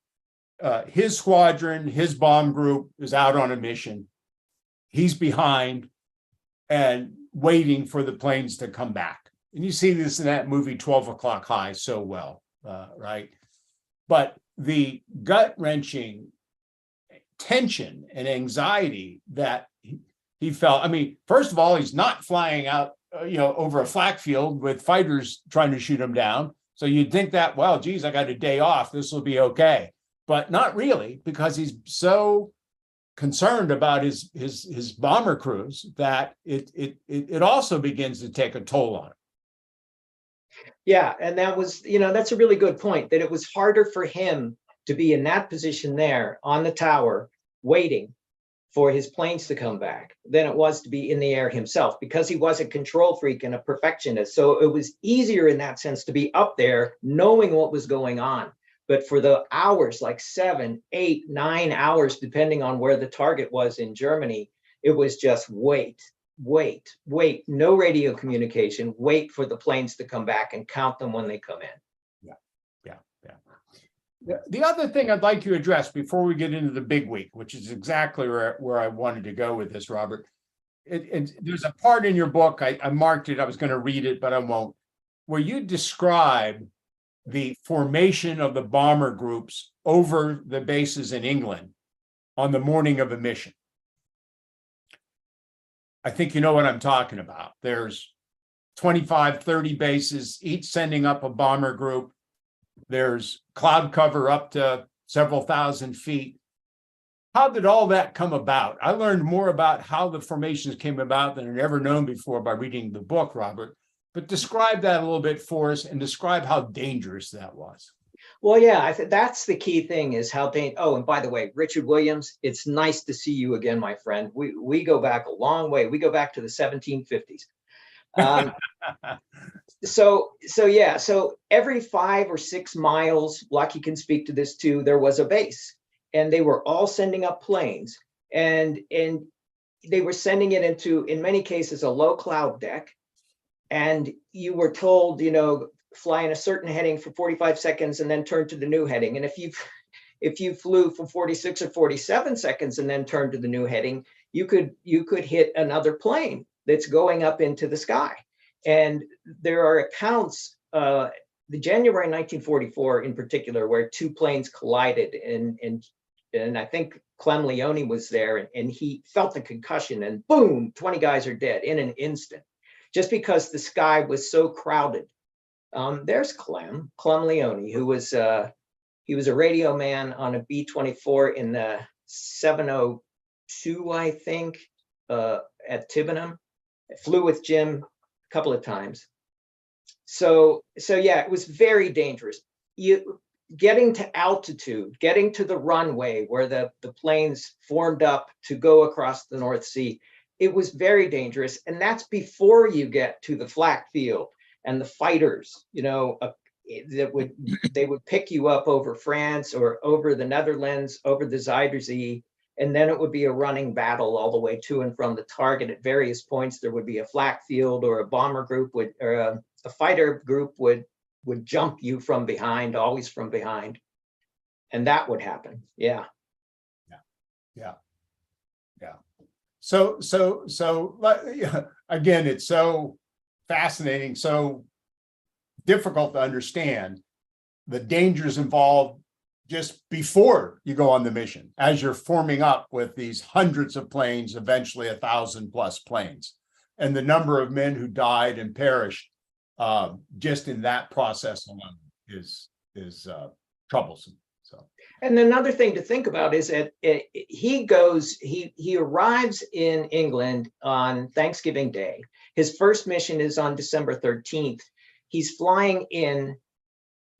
His squadron, his bomb group is out on a mission. He's behind and waiting for the planes to come back. And you see this in that movie, 12 O'Clock High, so well, right? But the gut-wrenching tension and anxiety that he felt, first of all, he's not flying out, over a flak field with fighters trying to shoot him down. So you'd think that, well, geez, I got a day off, this will be okay. but not really, because he's so concerned about his bomber crews that it also begins to take a toll on him. Yeah, and that was, that's a really good point, that it was harder for him to be in that position there on the tower waiting for his planes to come back than it was to be in the air himself, because he was a control freak and a perfectionist. So it was easier in that sense to be up there knowing what was going on. But for the hours, like 7, 8, 9 hours, depending on where the target was in Germany, it was just wait, no radio communication, wait for the planes to come back and count them when they come in. The other thing I'd like to address before we get into the big week, which is exactly where I wanted to go with this, Robert. There's a part in your book, I marked it, I was going to read it, but I won't, where you describe the formation of the bomber groups over the bases in England on the morning of a mission. I think you know what I'm talking about. There's 25, 30 bases, each sending up a bomber group. There's cloud cover up to several thousand feet. How did all that come about? I learned more about how the formations came about than I'd ever known before by reading the book, Robert. But describe that a little bit for us and describe how dangerous that was. Well, yeah, I think that's the key thing, is how oh, and by the way, Richard Williams, it's nice to see you again, my friend. We go back a long way. We go back to the 1750s. So every 5 or 6 miles, Lucky can speak to this too, there was a base, and they were all sending up planes, and they were sending it into, in many cases, a low cloud deck. And you were told, fly in a certain heading for 45 seconds and then turn to the new heading. And if you flew for 46 or 47 seconds and then turned to the new heading, you could hit another plane that's going up into the sky. And there are accounts, the January 1944 in particular, where 2 planes collided, and I think Clem Leone was there, and he felt the concussion, and boom, 20 guys are dead in an instant, just because the sky was so crowded. There's Clem Leone, who was he was a radio man on a B-24 in the 702, I think, at Tibenham. I flew with Jim a couple of times. So yeah, it was very dangerous. Getting to altitude, getting to the runway where the planes formed up to go across the North Sea, it was very dangerous. And that's before you get to the flak field and the fighters, they would pick you up over France or over the Netherlands, over the Zuiderzee, and then it would be a running battle all the way to and from the target. At various points, there would be a flak field, or a bomber group or a fighter group would jump you from behind, always from behind. And that would happen. Yeah. So again, it's so fascinating, so difficult to understand the dangers involved just before you go on the mission, as you're forming up with these hundreds of planes, eventually 1,000+ planes, and the number of men who died and perished just in that process alone is troublesome. So, and another thing to think about is that he arrives in England on Thanksgiving Day. His first mission is on December 13th. He's flying in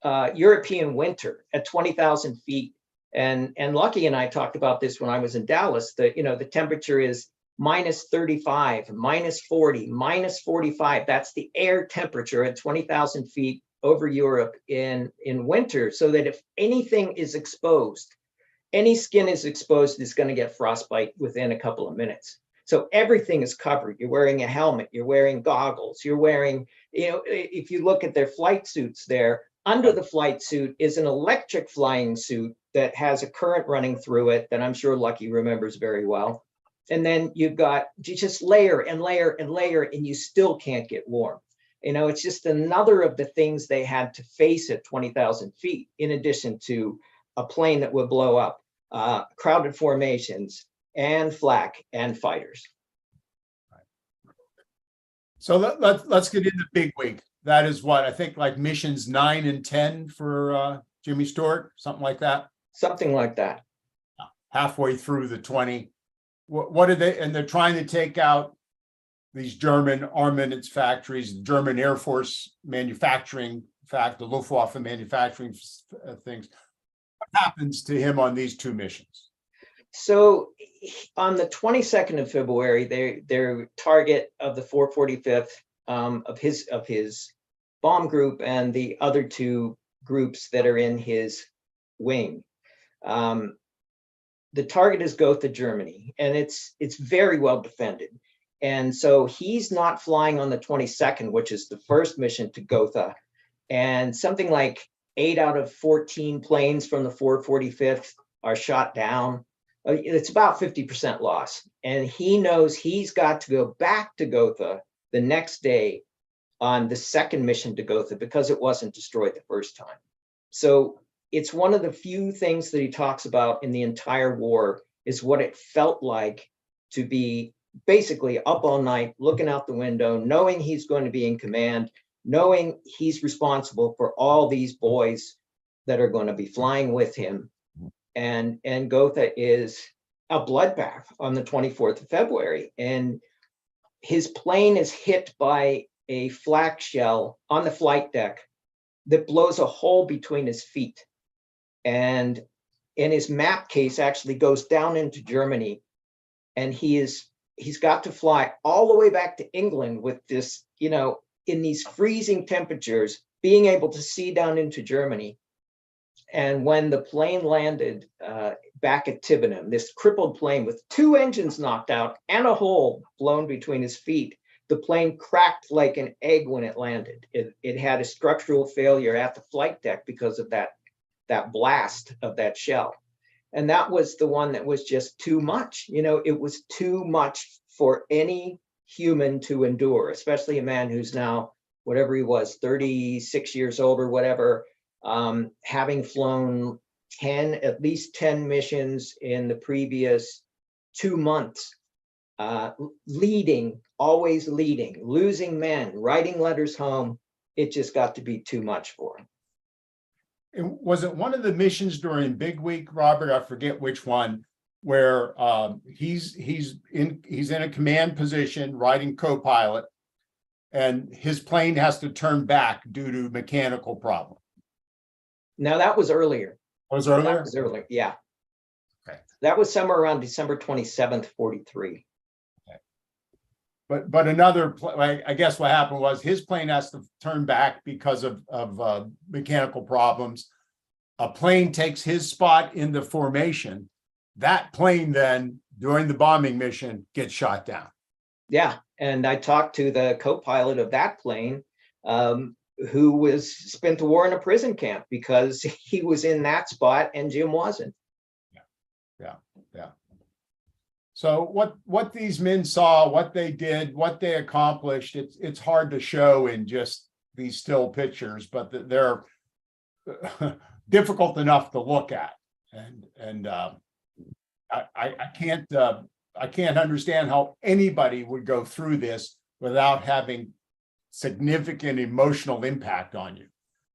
European winter at 20,000 feet. And Lucky and I talked about this when I was in Dallas. The temperature is -35, -40, -45. That's the air temperature at 20,000 feet over Europe in winter, so that if anything is exposed, any skin is exposed, it's going to get frostbite within a couple of minutes. So everything is covered. You're wearing a helmet, you're wearing goggles, you're wearing, if you look at their flight suits there, under the flight suit is an electric flying suit that has a current running through it that I'm sure Lucky remembers very well. And then you just layer and layer and layer, and you still can't get warm. It's just another of the things they had to face at 20,000 feet, in addition to a plane that would blow up, crowded formations, and flak and fighters. So let's get into big week. That is what I think, like missions 9 and 10 for Jimmy Stewart, something like that. Something like that. halfway through the 20. What are they? And they're trying to take out these German armaments factories, German Air Force manufacturing, the Luftwaffe manufacturing things. What happens to him on these two missions? So on the 22nd of February, their target of the 445th of his bomb group and the other two groups that are in his wing. The target is Gotha, Germany, and it's very well defended. And so he's not flying on the 22nd, which is the first mission to Gotha. And something like 8 out of 14 planes from the 445th are shot down. It's about 50% loss. And he knows he's got to go back to Gotha the next day on the second mission to Gotha because it wasn't destroyed the first time. So it's one of the few things that he talks about in the entire war is what it felt like to be basically up all night, looking out the window, knowing he's going to be in command, knowing he's responsible for all these boys that are going to be flying with him. And Gotha is a bloodbath on the 24th of February. And his plane is hit by a flak shell on the flight deck that blows a hole between his feet. And his map case actually goes down into Germany. And he's got to fly all the way back to England with this, in these freezing temperatures, being able to see down into Germany. And when the plane landed back at Tibenham, this crippled plane with 2 engines knocked out and a hole blown between his feet, the plane cracked like an egg when it landed. It had a structural failure at the flight deck because of that blast of that shell. And that was the one that was just too much. It was too much for any human to endure, especially a man who's now, whatever he was, 36 years old or whatever, having flown at least 10 missions in the previous 2 months, always leading, losing men, writing letters home. It just got to be too much for him. And was it one of the missions during Big Week, Robert? I forget which one, where he's in a command position, riding co-pilot, and his plane has to turn back due to mechanical problem. Now that was earlier. Was earlier? That was earlier, yeah. Okay. That was somewhere around December 27th, 43. But another, I guess what happened was his plane has to turn back because of mechanical problems. A plane takes his spot in the formation. That plane then, during the bombing mission, gets shot down. Yeah, and I talked to the co-pilot of that plane, who spent the war in a prison camp because he was in that spot and Jim wasn't. Yeah. So what these men saw, what they did, what they accomplished, it's hard to show in just these still pictures, but they're difficult enough to look at. And I can't understand how anybody would go through this without having significant emotional impact on you.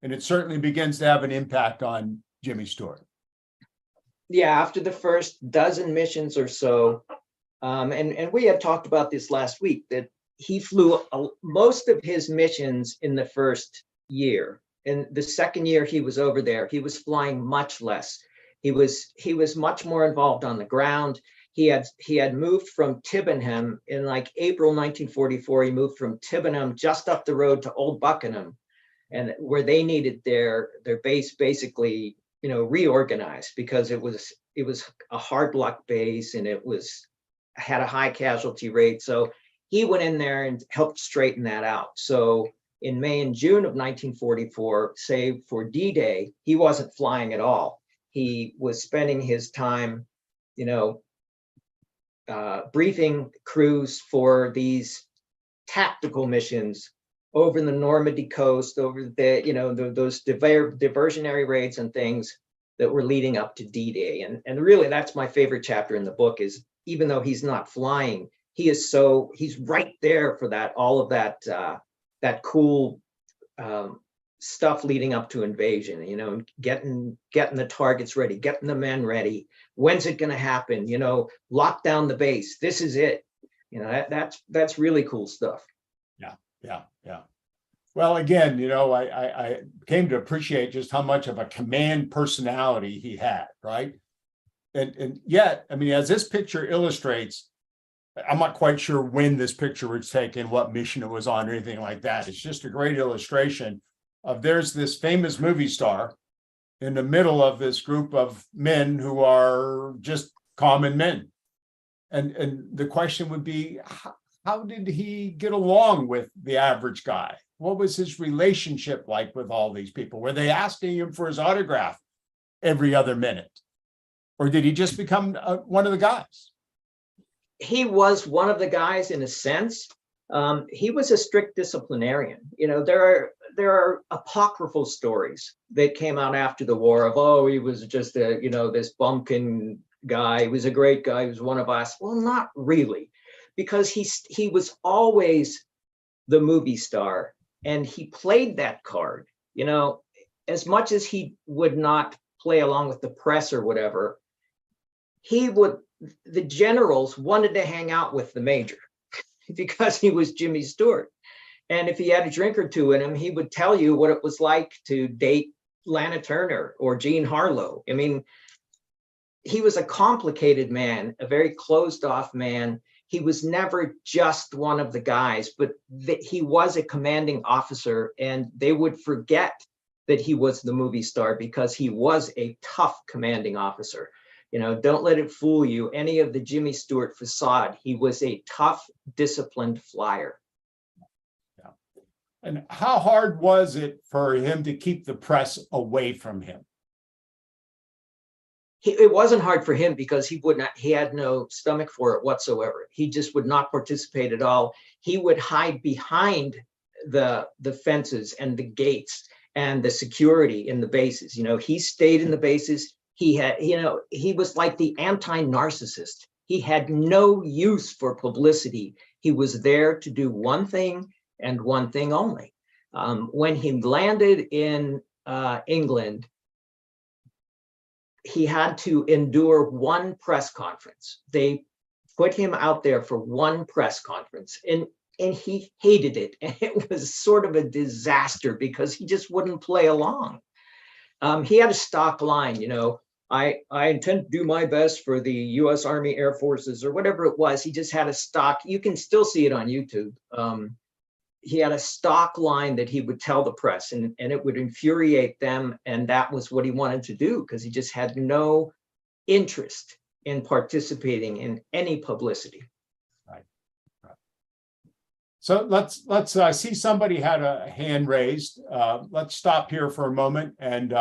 And it certainly begins to have an impact on Jimmy Stewart. Yeah, after the first dozen missions or so, and we had talked about this last week, that he flew most of his missions in the first year. In the second year he was over there, he was flying much less. He was much more involved on the ground. He had moved from Tibenham in like April 1944. He moved from Tibenham just up the road to Old Buckingham, and where they needed their base basically, reorganized because it was a hard luck base and it had a high casualty rate. So he went in there and helped straighten that out. So in May and June of 1944, save for D-Day, he wasn't flying at all. He was spending his time, briefing crews for these tactical missions over the Normandy coast, over those diversionary raids and things that were leading up to D-Day. And really, that's my favorite chapter in the book, is even though he's not flying, he's right there for all of that cool stuff leading up to invasion, getting the targets ready, getting the men ready. When's it going to happen? Lock down the base. This is it. That's really cool stuff. Yeah. Well, again, I came to appreciate just how much of a command personality he had, right? And yet, I mean, as this picture illustrates, I'm not quite sure when this picture was taken, what mission it was on, or anything like that. It's just a great illustration of there's this famous movie star in the middle of this group of men who are just common men. And the question would be, how did he get along with the average guy? What was his relationship like with all these people? Were they asking him for his autograph every other minute? Or did he just become one of the guys? He was one of the guys in a sense. He was a strict disciplinarian. There are apocryphal stories that came out after the war of, oh, he was just this bumpkin guy. He was a great guy. He was one of us. Well, not really, because he was always the movie star, and he played that card. As much as he would not play along with the press or whatever, the generals wanted to hang out with the major because he was Jimmy Stewart. And if he had a drink or two in him, he would tell you what it was like to date Lana Turner or Jean Harlow. I mean, he was a complicated man, a very closed off man. He was never just one of the guys, but he was a commanding officer, and they would forget that he was the movie star because he was a tough commanding officer. Don't let it fool you. Any of the Jimmy Stewart facade, he was a tough, disciplined flyer. Yeah. And how hard was it for him to keep the press away from him? It wasn't hard for him because he had no stomach for it whatsoever. He just would not participate at all. He would hide behind the fences and the gates and the security in the bases. He stayed in the bases. He was like the anti-narcissist. He had no use for publicity. He was there to do one thing and one thing only. When he landed in England, he had to endure one press conference. They put him out there for one press conference, and he hated it. And it was sort of a disaster because he just wouldn't play along. He had a stock line, I intend to do my best for the U.S. Army Air Forces or whatever it was. He just had a stock. You can still see it on YouTube. He had a stock line that he would tell the press, and it would infuriate them. And that was what he wanted to do because he just had no interest in participating in any publicity. Right. So let's I see somebody had a hand raised. Let's stop here for a moment and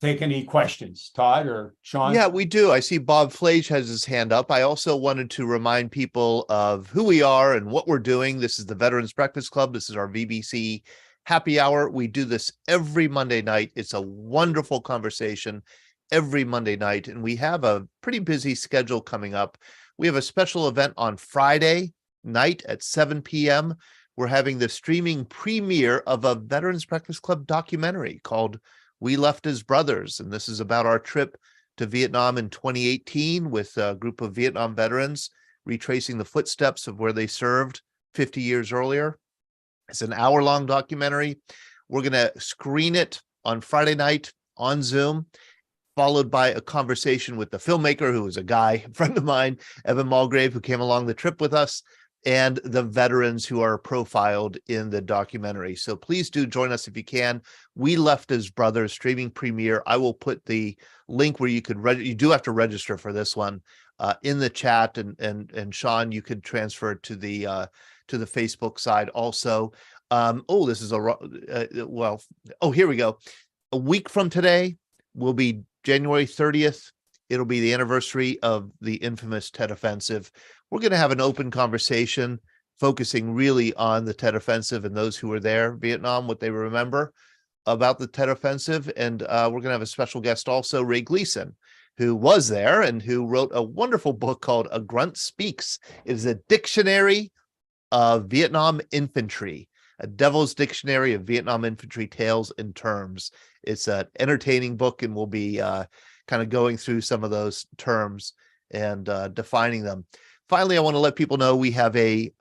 take any questions. Todd or Sean? Yeah, we do. I see Bob Flage has his hand up. I also wanted to remind people of who we are and what we're doing. This is the Veterans Breakfast Club. This is our VBC happy hour. We do this every Monday night. It's a wonderful conversation every Monday night, and we have a pretty busy schedule coming up. We have a special event on Friday night at 7 p.m. We're having the streaming premiere of a Veterans Breakfast Club documentary called We Left as Brothers, and this is about our trip to Vietnam in 2018 with a group of Vietnam veterans retracing the footsteps of where they served 50 years earlier. It's an hour-long documentary. We're going to screen it on Friday night on Zoom, followed by a conversation with the filmmaker, who is a guy, a friend of mine, Evan Mulgrave, who came along the trip with us, and the veterans who are profiled in the documentary. So please do join us if you can. We Left as Brothers streaming premiere. I will put the link where you could you do have to register for this one in the chat, and Sean, you could transfer it to the Facebook side also. This is here we go. A week from today will be January 30th. It'll be the anniversary of the infamous Tet Offensive. We're going to have an open conversation focusing really on the Tet Offensive and those who were there, Vietnam, what they remember about the Tet Offensive. And we're going to have a special guest also, Ray Gleason, who was there and who wrote a wonderful book called A Grunt Speaks. It is a dictionary of Vietnam infantry. A Devil's Dictionary of Vietnam Infantry Tales and Terms. It's an entertaining book, and we'll be kind of going through some of those terms and defining them. Finally, I want to let people know we have a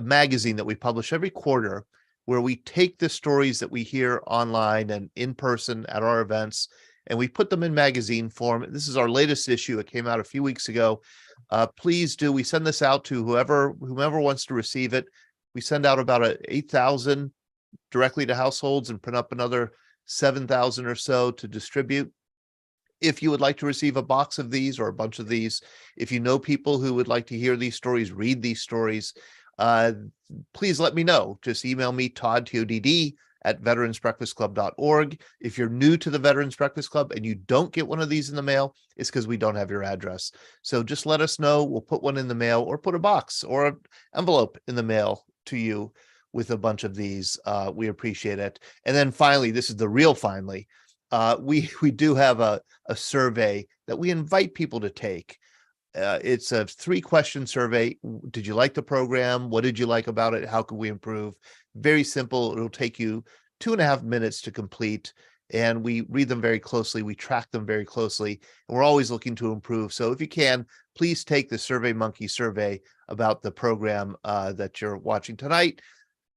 magazine that we publish every quarter where we take the stories that we hear online and in person at our events, and we put them in magazine form. This is our latest issue. It came out a few weeks ago. Please do. We send this out to whomever wants to receive it. We send out about 8,000 directly to households and print up another 7,000 or so to distribute. If you would like to receive a box of these or a bunch of these, if you know people who would like to hear these stories, read these stories, please let me know. Just email me, Todd, T-O-D-D, at veteransbreakfastclub.org. If you're new to the Veterans Breakfast Club and you don't get one of these in the mail, it's because we don't have your address. So just let us know. We'll put one in the mail or put a box or an envelope in the mail to you with a bunch of these. We appreciate it. And then finally, this is the real finally, we do have a survey that we invite people to take. It's a 3-question survey. Did you like the program? What did you like about it? How could we improve? Very simple. It'll take you 2.5 minutes to complete, and we read them very closely. We track them very closely, and we're always looking to improve. So if you can, please take the SurveyMonkey survey about the program that you're watching tonight.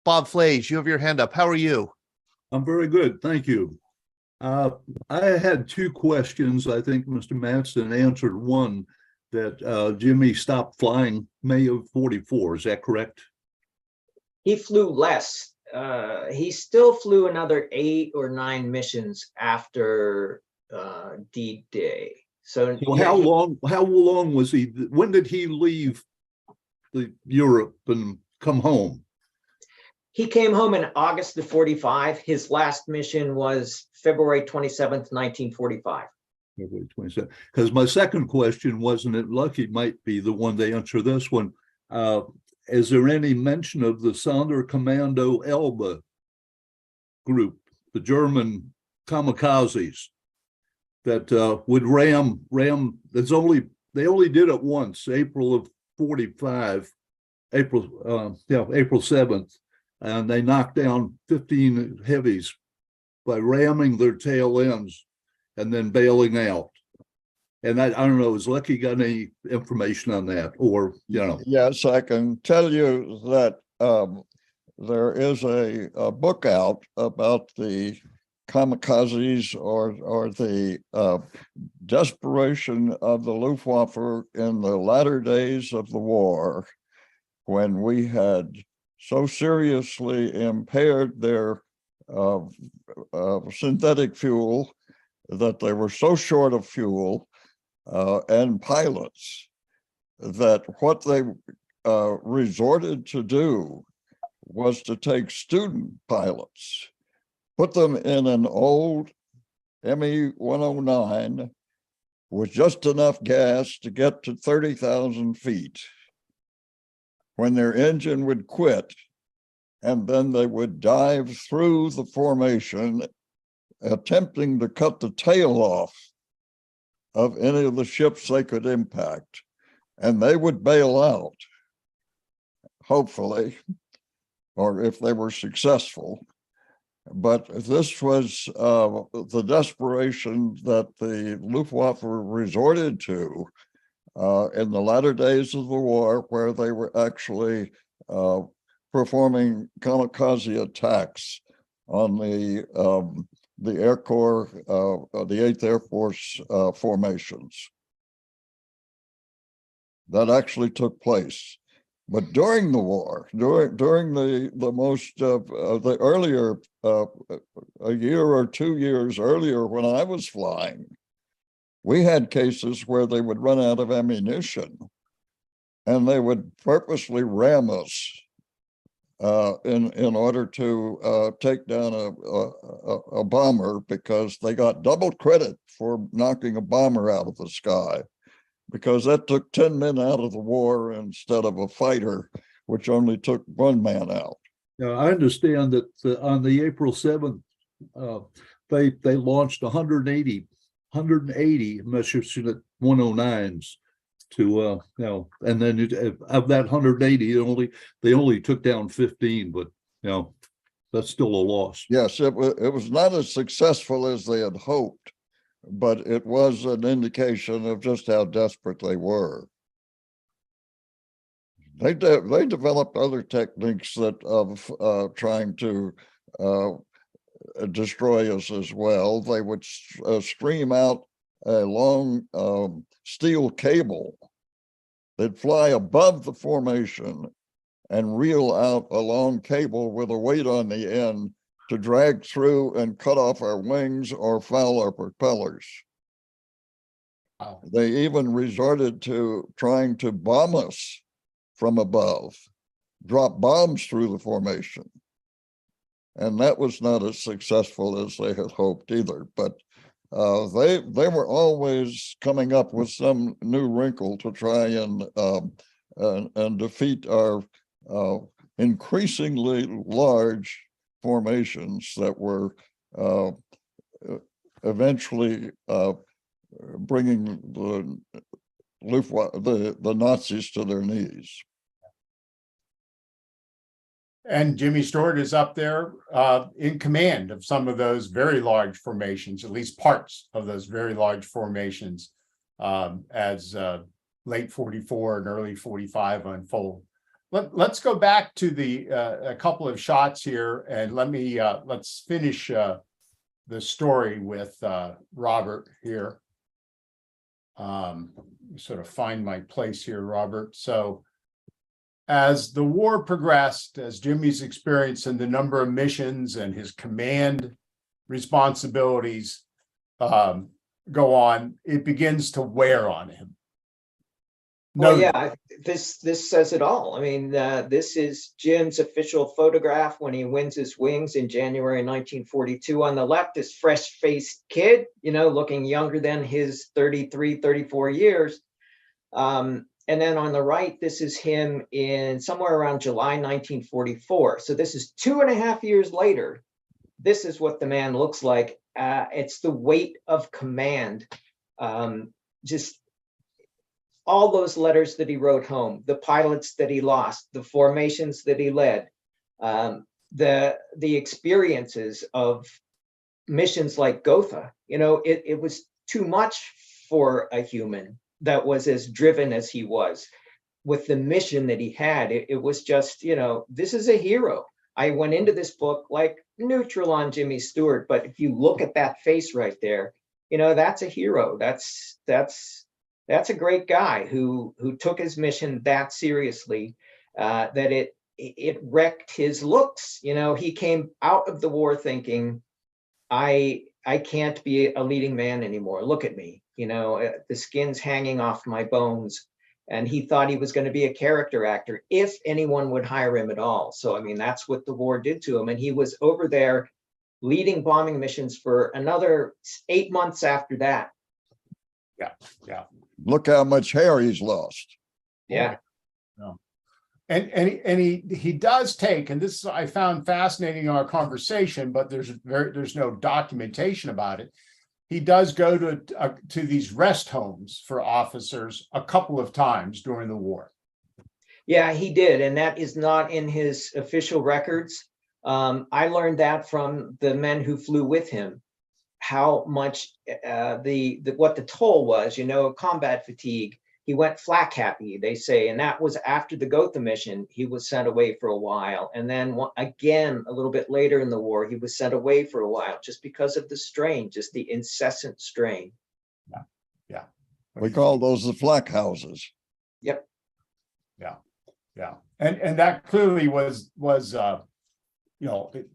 Bob Flays, you have your hand up. How are you? I'm very good. Thank you. I had 2 questions. I think Mr. Matson answered one, that Jimmy stopped flying May of 44. Is that correct? He flew less. He still flew another 8 or 9 missions after D-Day. So how long was he? When did he leave Europe and come home? He came home in August of 45. His last mission was February 27th, 1945. February 27th. Because my second question wasn't it lucky might be the one to answer this one. Is there any mention of the Sonderkommando Elbe group, the German kamikazes that would ram? They only did it once, April of 45, April 7th. And they knocked down 15 heavies by ramming their tail ends and then bailing out. And I don't know, has Lucky got any information on that? Or, Yes, I can tell you that there is a book out about the kamikazes or the desperation of the Luftwaffe in the latter days of the war, when we had so seriously impaired their synthetic fuel that they were so short of fuel and pilots that what they resorted to do was to take student pilots, put them in an old Me-109 with just enough gas to get to 30,000 feet. When their engine would quit, and then they would dive through the formation, attempting to cut the tail off of any of the ships they could impact. And they would bail out, hopefully, or if they were successful. But this was the desperation that the Luftwaffe resorted to in the latter days of the war, where they were actually performing kamikaze attacks on the Air Corps, the 8th Air Force formations. That actually took place. But during the war, during the most the earlier a year or 2 years earlier, when I was flying, we had cases where they would run out of ammunition, and they would purposely ram us in order to take down a bomber, because they got double credit for knocking a bomber out of the sky, because that took 10 men out of the war instead of a fighter, which only took 1 man out. Now, I understand that on the April 7th, they launched 180 Messerschmitt 109s to and then of that 180, they only took down 15, but That's still a loss. Yes, it was not as successful as they had hoped, but it was an indication of just how desperate they were. They developed other techniques that of trying to destroy us as well. They would stream out a long steel cable. They'd fly above the formation and reel out a long cable with a weight on the end to drag through and cut off our wings or foul our propellers. Wow. They even resorted to trying to bomb us from above, drop bombs through the formation. And that was not as successful as they had hoped either. But they were always coming up with some new wrinkle to try and defeat our increasingly large formations that were eventually bringing the Nazis to their knees. And Jimmy Stewart is up there in command of some of those very large formations, at least parts of those very large formations, as late 44 and early 45 unfold. Let's go back to a couple of shots here, and let's finish the story with Robert here. Sort of find my place here, Robert. So as the war progressed, as Jimmy's experience in the number of missions and his command responsibilities go on, it begins to wear on him. Well, yeah, this says it all. I mean, this is Jim's official photograph when he wins his wings in January 1942. On the left is fresh-faced kid, looking younger than his 33, 34 years. And then on the right, this is him in somewhere around July 1944. So this is 2.5 years later. This is what the man looks like. It's the weight of command. Just all those letters that he wrote home, the pilots that he lost, the formations that he led, the experiences of missions like Gotha. It was too much for a human that was as driven as he was with the mission that he had. It was just, this is a hero. I went into this book like neutral on Jimmy Stewart, but if you look at that face right there, that's a hero. That's a great guy who took his mission that seriously, that it wrecked his looks. He came out of the war thinking, I can't be a leading man anymore. Look at me, the skin's hanging off my bones. And he thought he was going to be a character actor if anyone would hire him at all. So, I mean, that's what the war did to him. And he was over there leading bombing missions for another 8 months after that. Yeah. Look how much hair he's lost. Yeah. And he does take, and this I found fascinating in our conversation, but there's no documentation about it. He does go to these rest homes for officers a couple of times during the war. Yeah, he did, and that is not in his official records. I learned that from the men who flew with him, how much what the toll was, combat fatigue. He went flak happy, they say, and that was after the Gotha mission. He was sent away for a while, and then again a little bit later in the war, he was sent away for a while just because of the strain, just the incessant strain. Yeah. We call those the flak houses. Yep. Yeah. And that clearly was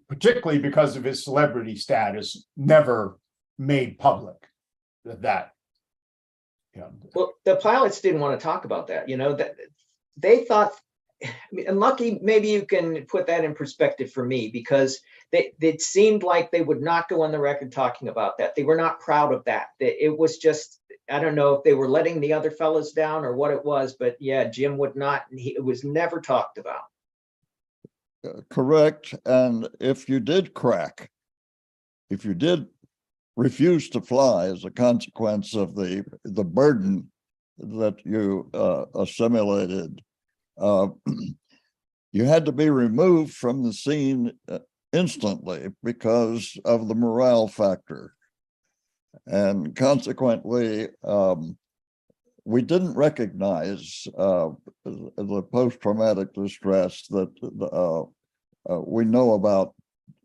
particularly because of his celebrity status, never made public that. Well, the pilots didn't want to talk about that, that they thought, and Lucky, maybe you can put that in perspective for me, because it seemed like they would not go on the record talking about that. They were not proud of that. It was just, I don't know if they were letting the other fellas down or what it was, but yeah, Jim would not, it was never talked about. Correct. And if you did crack, if you did refuse to fly as a consequence of the burden that you assimilated, you had to be removed from the scene instantly because of the morale factor. And consequently, we didn't recognize the post-traumatic distress that we know about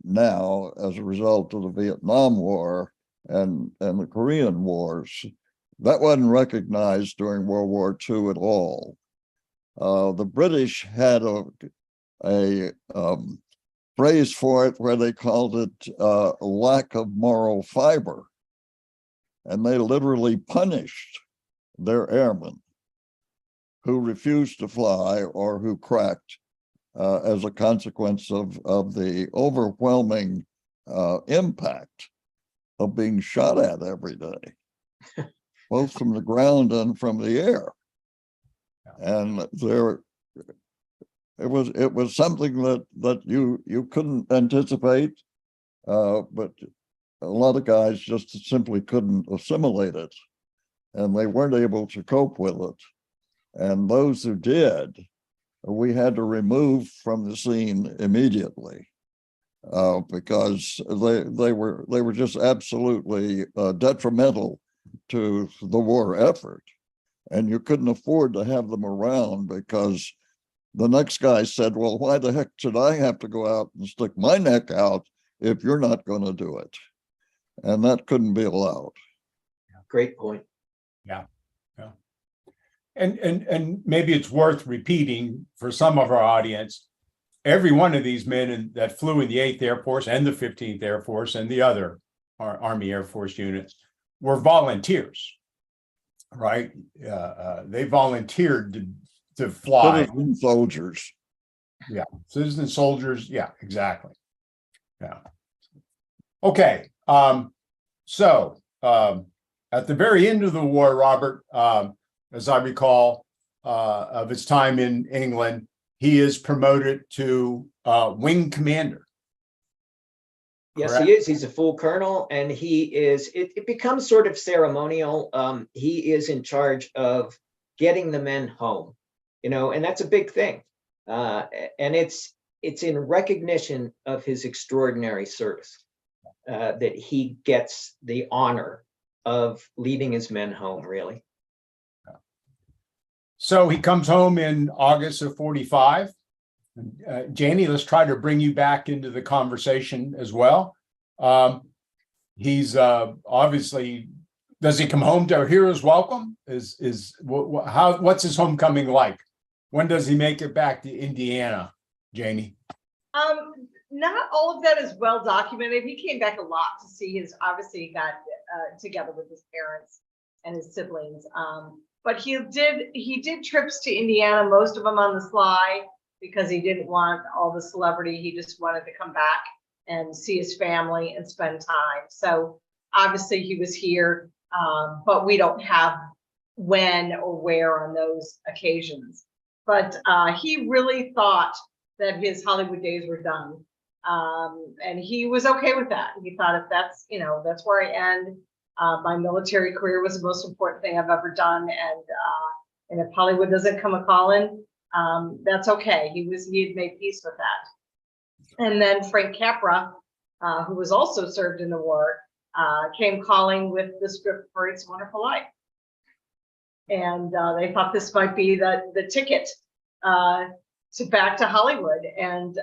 now as a result of the Vietnam War and the Korean Wars. That wasn't recognized during World War II at all. The British had a phrase for it where they called it lack of moral fiber. And they literally punished their airmen who refused to fly or who cracked as a consequence of the overwhelming impact of being shot at every day, both from the ground and from the air. And it was something that you couldn't anticipate, but a lot of guys just simply couldn't assimilate it, and they weren't able to cope with it. And those who did, we had to remove from the scene immediately because they were just absolutely detrimental to the war effort. And you couldn't afford to have them around because the next guy said, well, why the heck should I have to go out and stick my neck out if you're not going to do it? And that couldn't be allowed. Great point. Yeah. And maybe it's worth repeating for some of our audience, every one of these men that flew in the 8th Air Force and the 15th Air Force and the other Army Air Force units were volunteers, right? They volunteered to fly. Citizen soldiers. Yeah, citizen soldiers. Yeah, exactly. Yeah. Okay. So at the very end of the war, Robert, as I recall, of his time in England, he is promoted to wing commander. Yes, Correct? he is. He's a full colonel, and it becomes sort of ceremonial. He is in charge of getting the men home, and that's a big thing. And it's in recognition of his extraordinary service that he gets the honor of leading his men home, really. So he comes home in August of 45. Janie, let's try to bring you back into the conversation as well. He's obviously, does he come home to a hero's welcome? What's his homecoming like? When does he make it back to Indiana, Janie? Not all of that is well documented. He came back a lot to see obviously he got together with his parents and his siblings. But he did trips to Indiana, most of them on the sly, because he didn't want all the celebrity. He just wanted to come back and see his family and spend time. So obviously he was here, but we don't have when or where on those occasions. But he really thought that his Hollywood days were done. And he was okay with that. He thought, if that's where I end, my military career was the most important thing I've ever done. And if Hollywood doesn't come a calling, that's okay. He had made peace with that. And then Frank Capra, who was also served in the war, came calling with the script for It's a Wonderful Life. And they thought this might be the ticket to back to Hollywood. And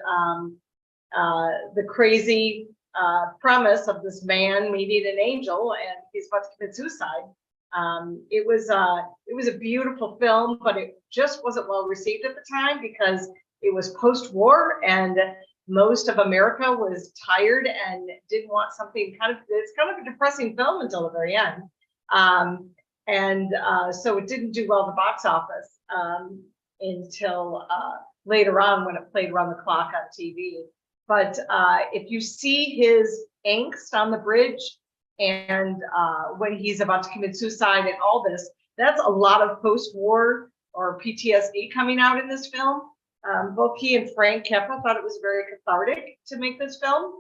the crazy premise of this man meeting an angel and he's about to commit suicide. It was a beautiful film, but it just wasn't well received at the time because it was post-war and most of America was tired and didn't want something it's kind of a depressing film until the very end. So it didn't do well at the box office until later on when it played around the clock on TV. But if you see his angst on the bridge and when he's about to commit suicide and all this, that's a lot of post-war or PTSD coming out in this film. Both he and Frank Capra thought it was very cathartic to make this film.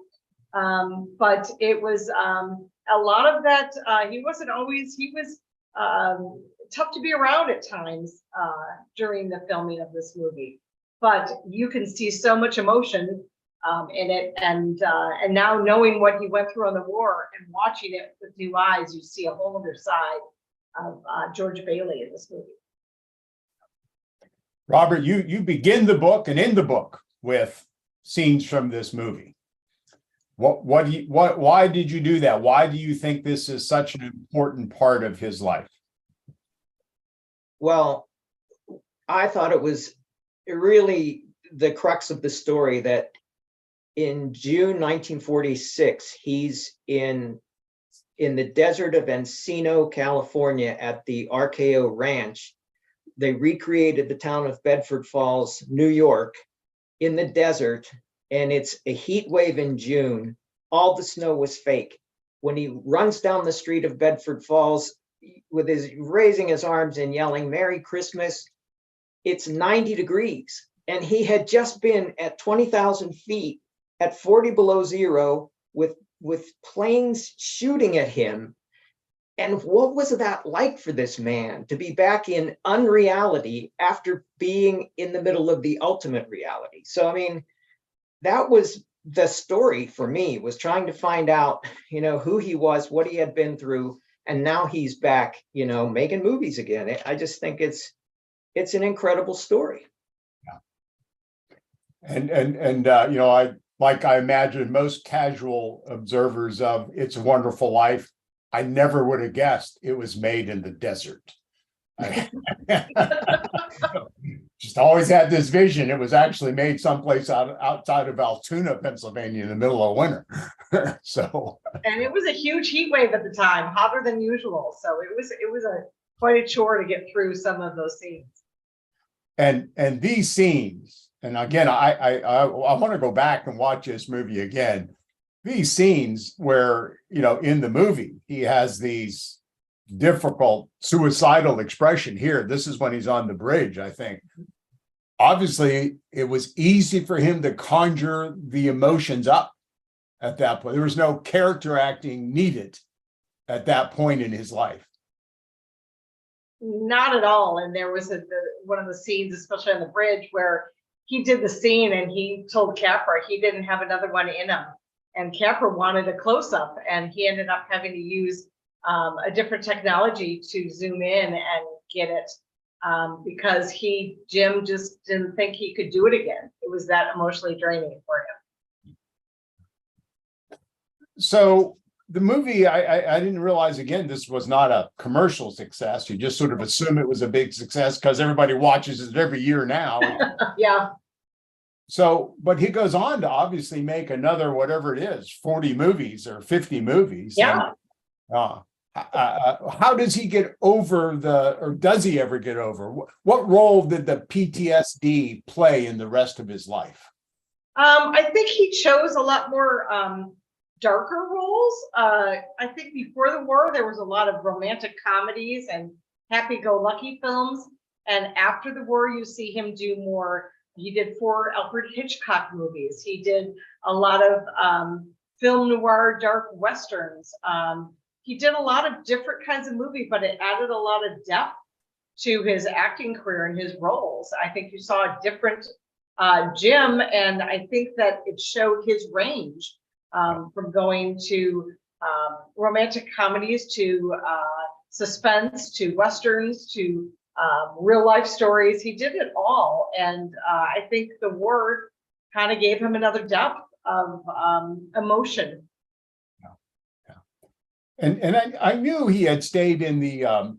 But it was a lot of that. He was tough to be around at times during the filming of this movie. But you can see so much emotion in it. And now knowing what he went through on the war and watching it with new eyes, you see a whole other side of George Bailey in this movie. Robert, you begin the book and end the book with scenes from this movie. Why did you do that? Why do you think this is such an important part of his life? Well, I thought it was really the crux of the story that in June 1946, he's in the desert of Encino, California at the RKO Ranch. They recreated the town of Bedford Falls, New York, in the desert, and it's a heat wave in June. All the snow was fake. When he runs down the street of Bedford Falls with his raising his arms and yelling "Merry Christmas," it's 90 degrees. And he had just been at 20,000 feet at 40 below zero with planes shooting at him. And what was that like for this man to be back in unreality after being in the middle of the ultimate reality? So, I mean, that was the story for me, was trying to find out, who he was, what he had been through, and now he's back, making movies again. I just think it's an incredible story. Yeah. I imagine most casual observers of It's a Wonderful Life, I never would have guessed it was made in the desert. Just always had this vision. It was actually made someplace outside of Altoona, Pennsylvania, in the middle of winter. And it was a huge heat wave at the time, hotter than usual. So it was quite a chore to get through some of those scenes. And these scenes, and again, I want to go back and watch this movie again. These scenes where, in the movie, he has these difficult suicidal expression here. This is when he's on the bridge, I think. Obviously, it was easy for him to conjure the emotions up at that point. There was no character acting needed at that point in his life. Not at all. And there was one of the scenes, especially on the bridge, where he did the scene and he told Capra he didn't have another one in him. And Capra wanted a close-up, and he ended up having to use a different technology to zoom in and get it because Jim just didn't think he could do it again. It was that emotionally draining for him. So the movie, I didn't realize, again, this was not a commercial success. You just sort of assume it was a big success because everybody watches it every year now. Yeah. So, but he goes on to obviously make another, whatever it is, 40 movies or 50 movies. Yeah. And, how does he get over or does he ever get over? What role did the PTSD play in the rest of his life? I think he chose a lot more darker roles. I think before the war, there was a lot of romantic comedies and happy-go-lucky films. And after the war, you see him do more. He did 4 Alfred Hitchcock movies. He did a lot of film noir, dark westerns. He did a lot of different kinds of movies, but it added a lot of depth to his acting career and his roles. I think you saw a different Jim, and I think that it showed his range from going to romantic comedies to suspense to westerns to real life stories. He did it all. And I think the war kind of gave him another depth of emotion. And I knew he had stayed in the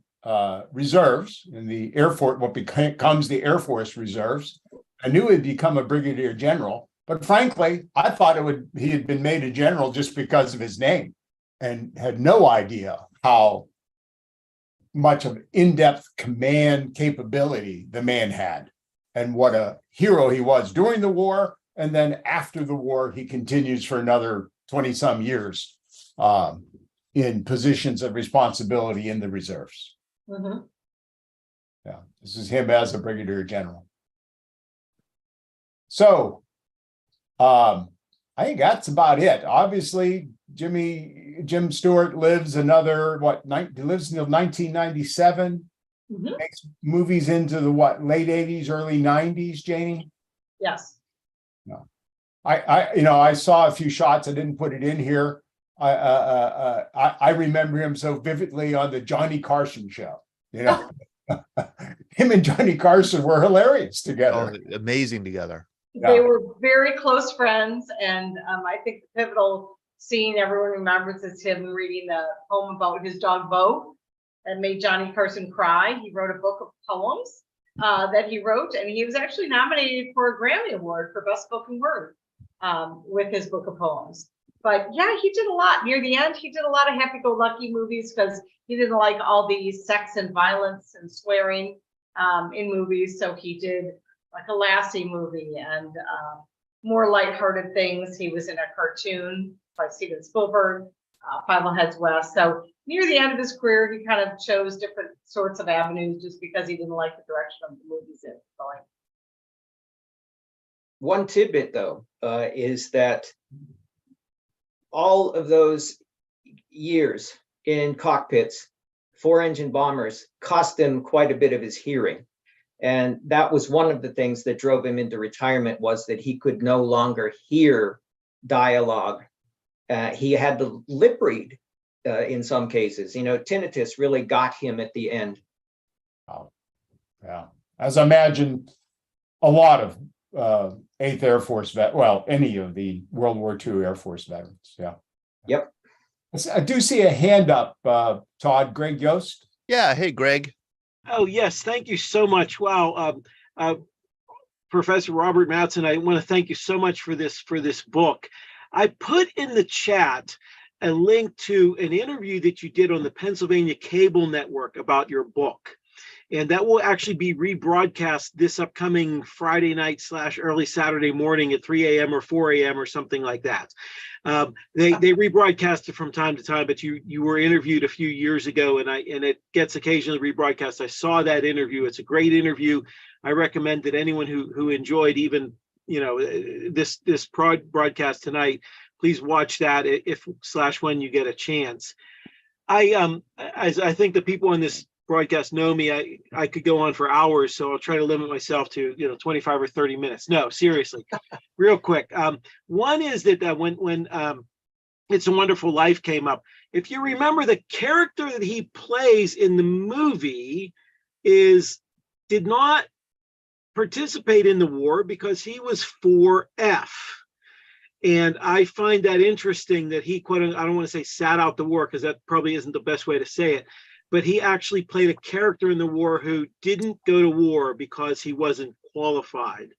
reserves, in the Air Force, what becomes the Air Force Reserves. I knew he'd become a brigadier general, but frankly, I thought he had been made a general just because of his name, and had no idea how much of in-depth command capability the man had, and what a hero he was during the war. And then after the war, he continues for another 20-some years in positions of responsibility in the reserves. Mm-hmm. Yeah, this is him as a brigadier general. So I think that's about it. Obviously, Jim Stewart lives another, he lives until 1997, Mm-hmm. makes movies into the late 80s, early 90s, Janie? Yes. No. I saw a few shots. I didn't put it in here. I remember him so vividly on the Johnny Carson show. Him and Johnny Carson were hilarious together. Oh, amazing together. They were very close friends, and I think the pivotal scene everyone remembers is him reading a poem about his dog Bo, that made Johnny Carson cry. He wrote a book of poems that he wrote, and he was actually nominated for a Grammy Award for Best Spoken Word with his book of poems. But yeah, he did a lot. Near the end, he did a lot of happy-go-lucky movies because he didn't like all the sex and violence and swearing in movies. So he did like a Lassie movie and more lighthearted things. He was in a cartoon by Steven Spielberg, Five Heads West. So near the end of his career, he kind of chose different sorts of avenues just because he didn't like the direction of the movies it was going. One tidbit, though, is that all of those years in cockpits, four-engine bombers, cost him quite a bit of his hearing. And that was one of the things that drove him into retirement, was that he could no longer hear dialogue. He had to lip read in some cases. Tinnitus really got him at the end. Wow. Yeah. As I imagine, a lot of 8th Air Force any of the World War II Air Force veterans. Yeah. Yep. I do see a hand up, Todd. Greg Yost. Yeah. Hey, Greg. Oh, yes. Thank you so much. Wow. Professor Robert Matzen, I want to thank you so much for this book. I put in the chat a link to an interview that you did on the Pennsylvania Cable Network about your book. And that will actually be rebroadcast this upcoming Friday night / early Saturday morning at 3 a.m. or 4 a.m. or something like that. They rebroadcast it from time to time, but you were interviewed a few years ago, and it gets occasionally rebroadcast. I saw that interview. It's a great interview. I recommend that anyone who enjoyed even this broadcast tonight, please watch that if / when you get a chance. I think the people on this broadcast know me. I could go on for hours, so I'll try to limit myself to 25 or 30 minutes. No, seriously, real quick. One is that when It's a Wonderful Life came up, if you remember, the character that he plays in the movie did not participate in the war because he was 4F. And I find that interesting that he I don't want to say sat out the war, because that probably isn't the best way to say it, but he actually played a character in the war who didn't go to war because he wasn't qualified.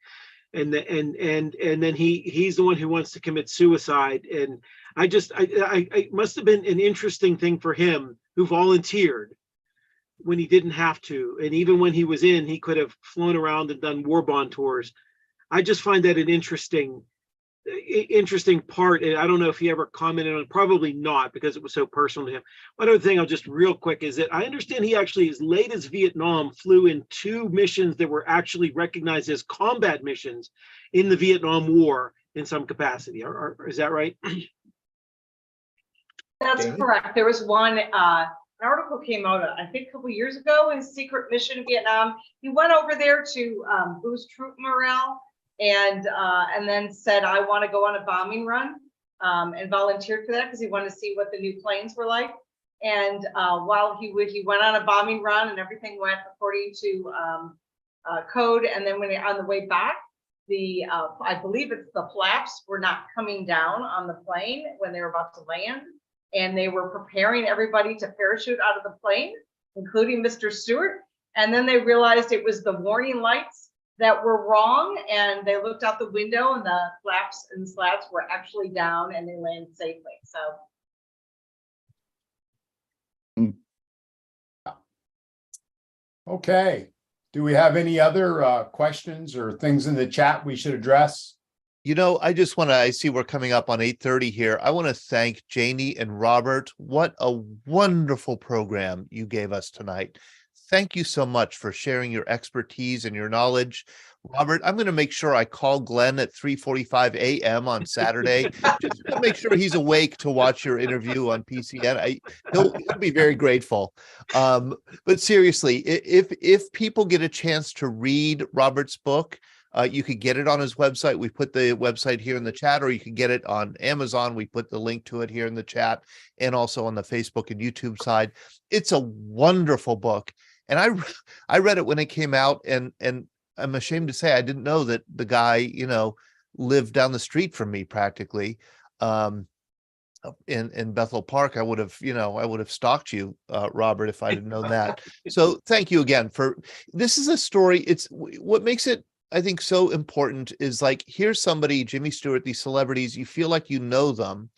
And then he's the one who wants to commit suicide. And I must have been an interesting thing for him, who volunteered when he didn't have to. And even when he was in, he could have flown around and done war bond tours. I just find that an interesting part. And I don't know if he ever commented on it, probably not, because it was so personal to him. One other thing I'll just real quick is that I understand he actually, as late as Vietnam, flew in 2 missions that were actually recognized as combat missions in the Vietnam War in some capacity. Is that right? That's correct. There was one, an article came out, I think a couple years ago, in Secret Mission in Vietnam. He went over there to boost troop morale, and then said, I want to go on a bombing run, and volunteered for that because he wanted to see what the new planes were like. And while he went on a bombing run, and everything went according to code. And then when on the way back, I believe it's the flaps were not coming down on the plane when they were about to land. And they were preparing everybody to parachute out of the plane, including Mr. Stewart. And then they realized it was the warning lights that were wrong, and they looked out the window and the flaps and slats were actually down, and they landed safely. So. Okay. Do we have any other questions or things in the chat we should address? I see we're coming up on 8:30 here. I want to thank Janie and Robert. What a wonderful program you gave us tonight. Thank you so much for sharing your expertise and your knowledge. Robert, I'm going to make sure I call Glenn at 3:45 a.m. on Saturday, just to make sure he's awake to watch your interview on PCN. He'll be very grateful. But seriously, if people get a chance to read Robert's book, You could get it on his website. We put the website here in the chat, or you can get it on Amazon. We put the link to it here in the chat and also on the Facebook and YouTube side. It's a wonderful book. And I read it when it came out, and I'm ashamed to say I didn't know that the guy, you know, lived down the street from me practically. In Bethel Park. I would have stalked you, Robert, if I didn't known that. So thank you again this is a story. It's what makes it, I think, so important is like, here's somebody, Jimmy Stewart, these celebrities, you feel like you know them.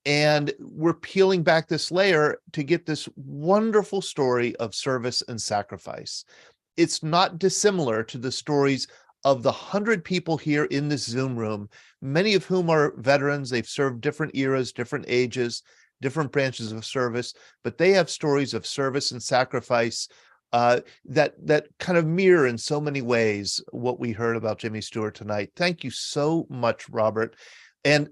And we're peeling back this layer to get this wonderful story of service and sacrifice. It's not dissimilar to the stories of the 100 people here in this Zoom room, many of whom are veterans. They've served different eras, different ages, different branches of service, but they have stories of service and sacrifice that kind of mirror in so many ways what we heard about Jimmy Stewart tonight. Thank you so much, Robert. And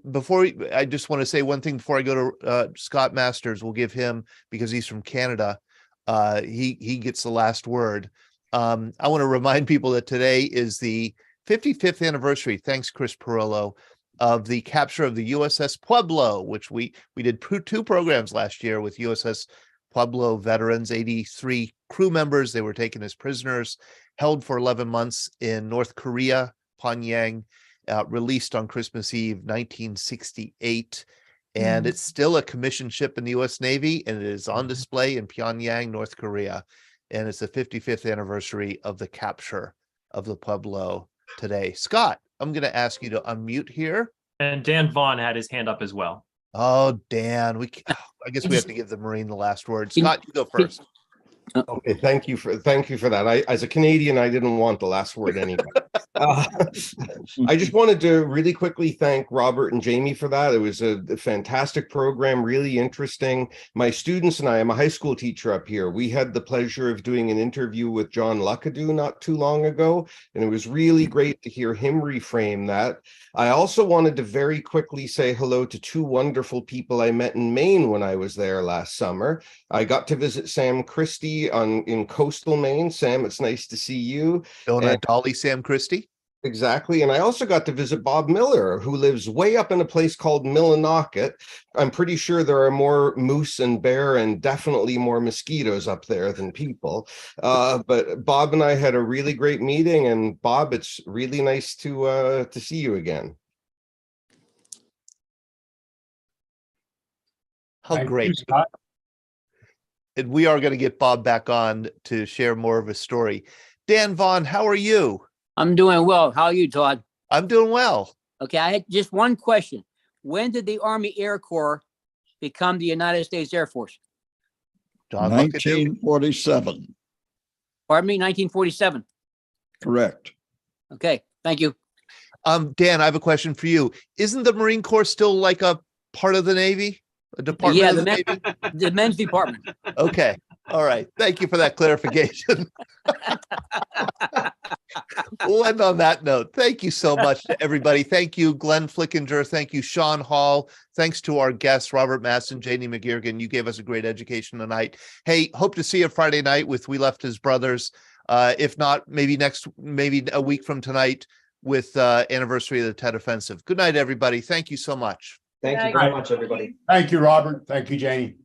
I just want to say one thing before I go to Scott Masters. We'll give him, because he's from Canada, he gets the last word. I want to remind people that today is the 55th anniversary, thanks Chris Perillo, of the capture of the USS Pueblo, which we did two programs last year with USS Pueblo veterans, 83 crew members. They were taken as prisoners, held for 11 months in North Korea, Pyongyang, released on Christmas Eve, 1968. And it's still a commissioned ship in the U.S. Navy, and it is on display in Pyongyang, North Korea. And it's the 55th anniversary of the capture of the Pueblo today. Scott, I'm going to ask you to unmute here. And Dan Vaughn had his hand up as well. Oh, Dan, I guess we have to give the Marine the last word. Scott, you go first. Okay, thank you for that. As a Canadian, I didn't want the last word anyway. I just wanted to really quickly thank Robert and Jamie for that. It was a fantastic program, really interesting. My students and I'm a high school teacher up here. We had the pleasure of doing an interview with John Luckadoo not too long ago, and it was really great to hear him reframe that. I also wanted to very quickly say hello to two wonderful people I met in Maine when I was there last summer. I got to visit Sam Christie in coastal Maine. Sam, it's nice to see you. Donut Dolly Sam Christie. Exactly. And I also got to visit Bob Miller, who lives way up in a place called Millinocket. I'm pretty sure there are more moose and bear and definitely more mosquitoes up there than people. But Bob and I had a really great meeting. And Bob, it's really nice to see you again. How great. And we are going to get Bob back on to share more of his story. Dan Vaughn, how are you? I'm doing well. How are you, Todd? I'm doing well. Okay, I had just one question. When did the Army Air Corps become the United States Air Force? John 1947. Pardon me, 1947. Correct. Okay, thank you. Dan, I have a question for you. Isn't the Marine Corps still like a part of the Navy? A department Yeah, of the Navy? the men's department. Okay. All right. Thank you for that clarification. We'll end on that note. Thank you so much to everybody. Thank you, Glenn Flickinger. Thank you, Sean Hall. Thanks to our guests, Robert Matzen, Janie McKirgan. You gave us a great education tonight. Hey, hope to see you Friday night with We Left His Brothers. If not, maybe a week from tonight with anniversary of the Tet Offensive. Good night, everybody. Thank you so much. Thank you very much, everybody. Thank you, Robert. Thank you, Janie.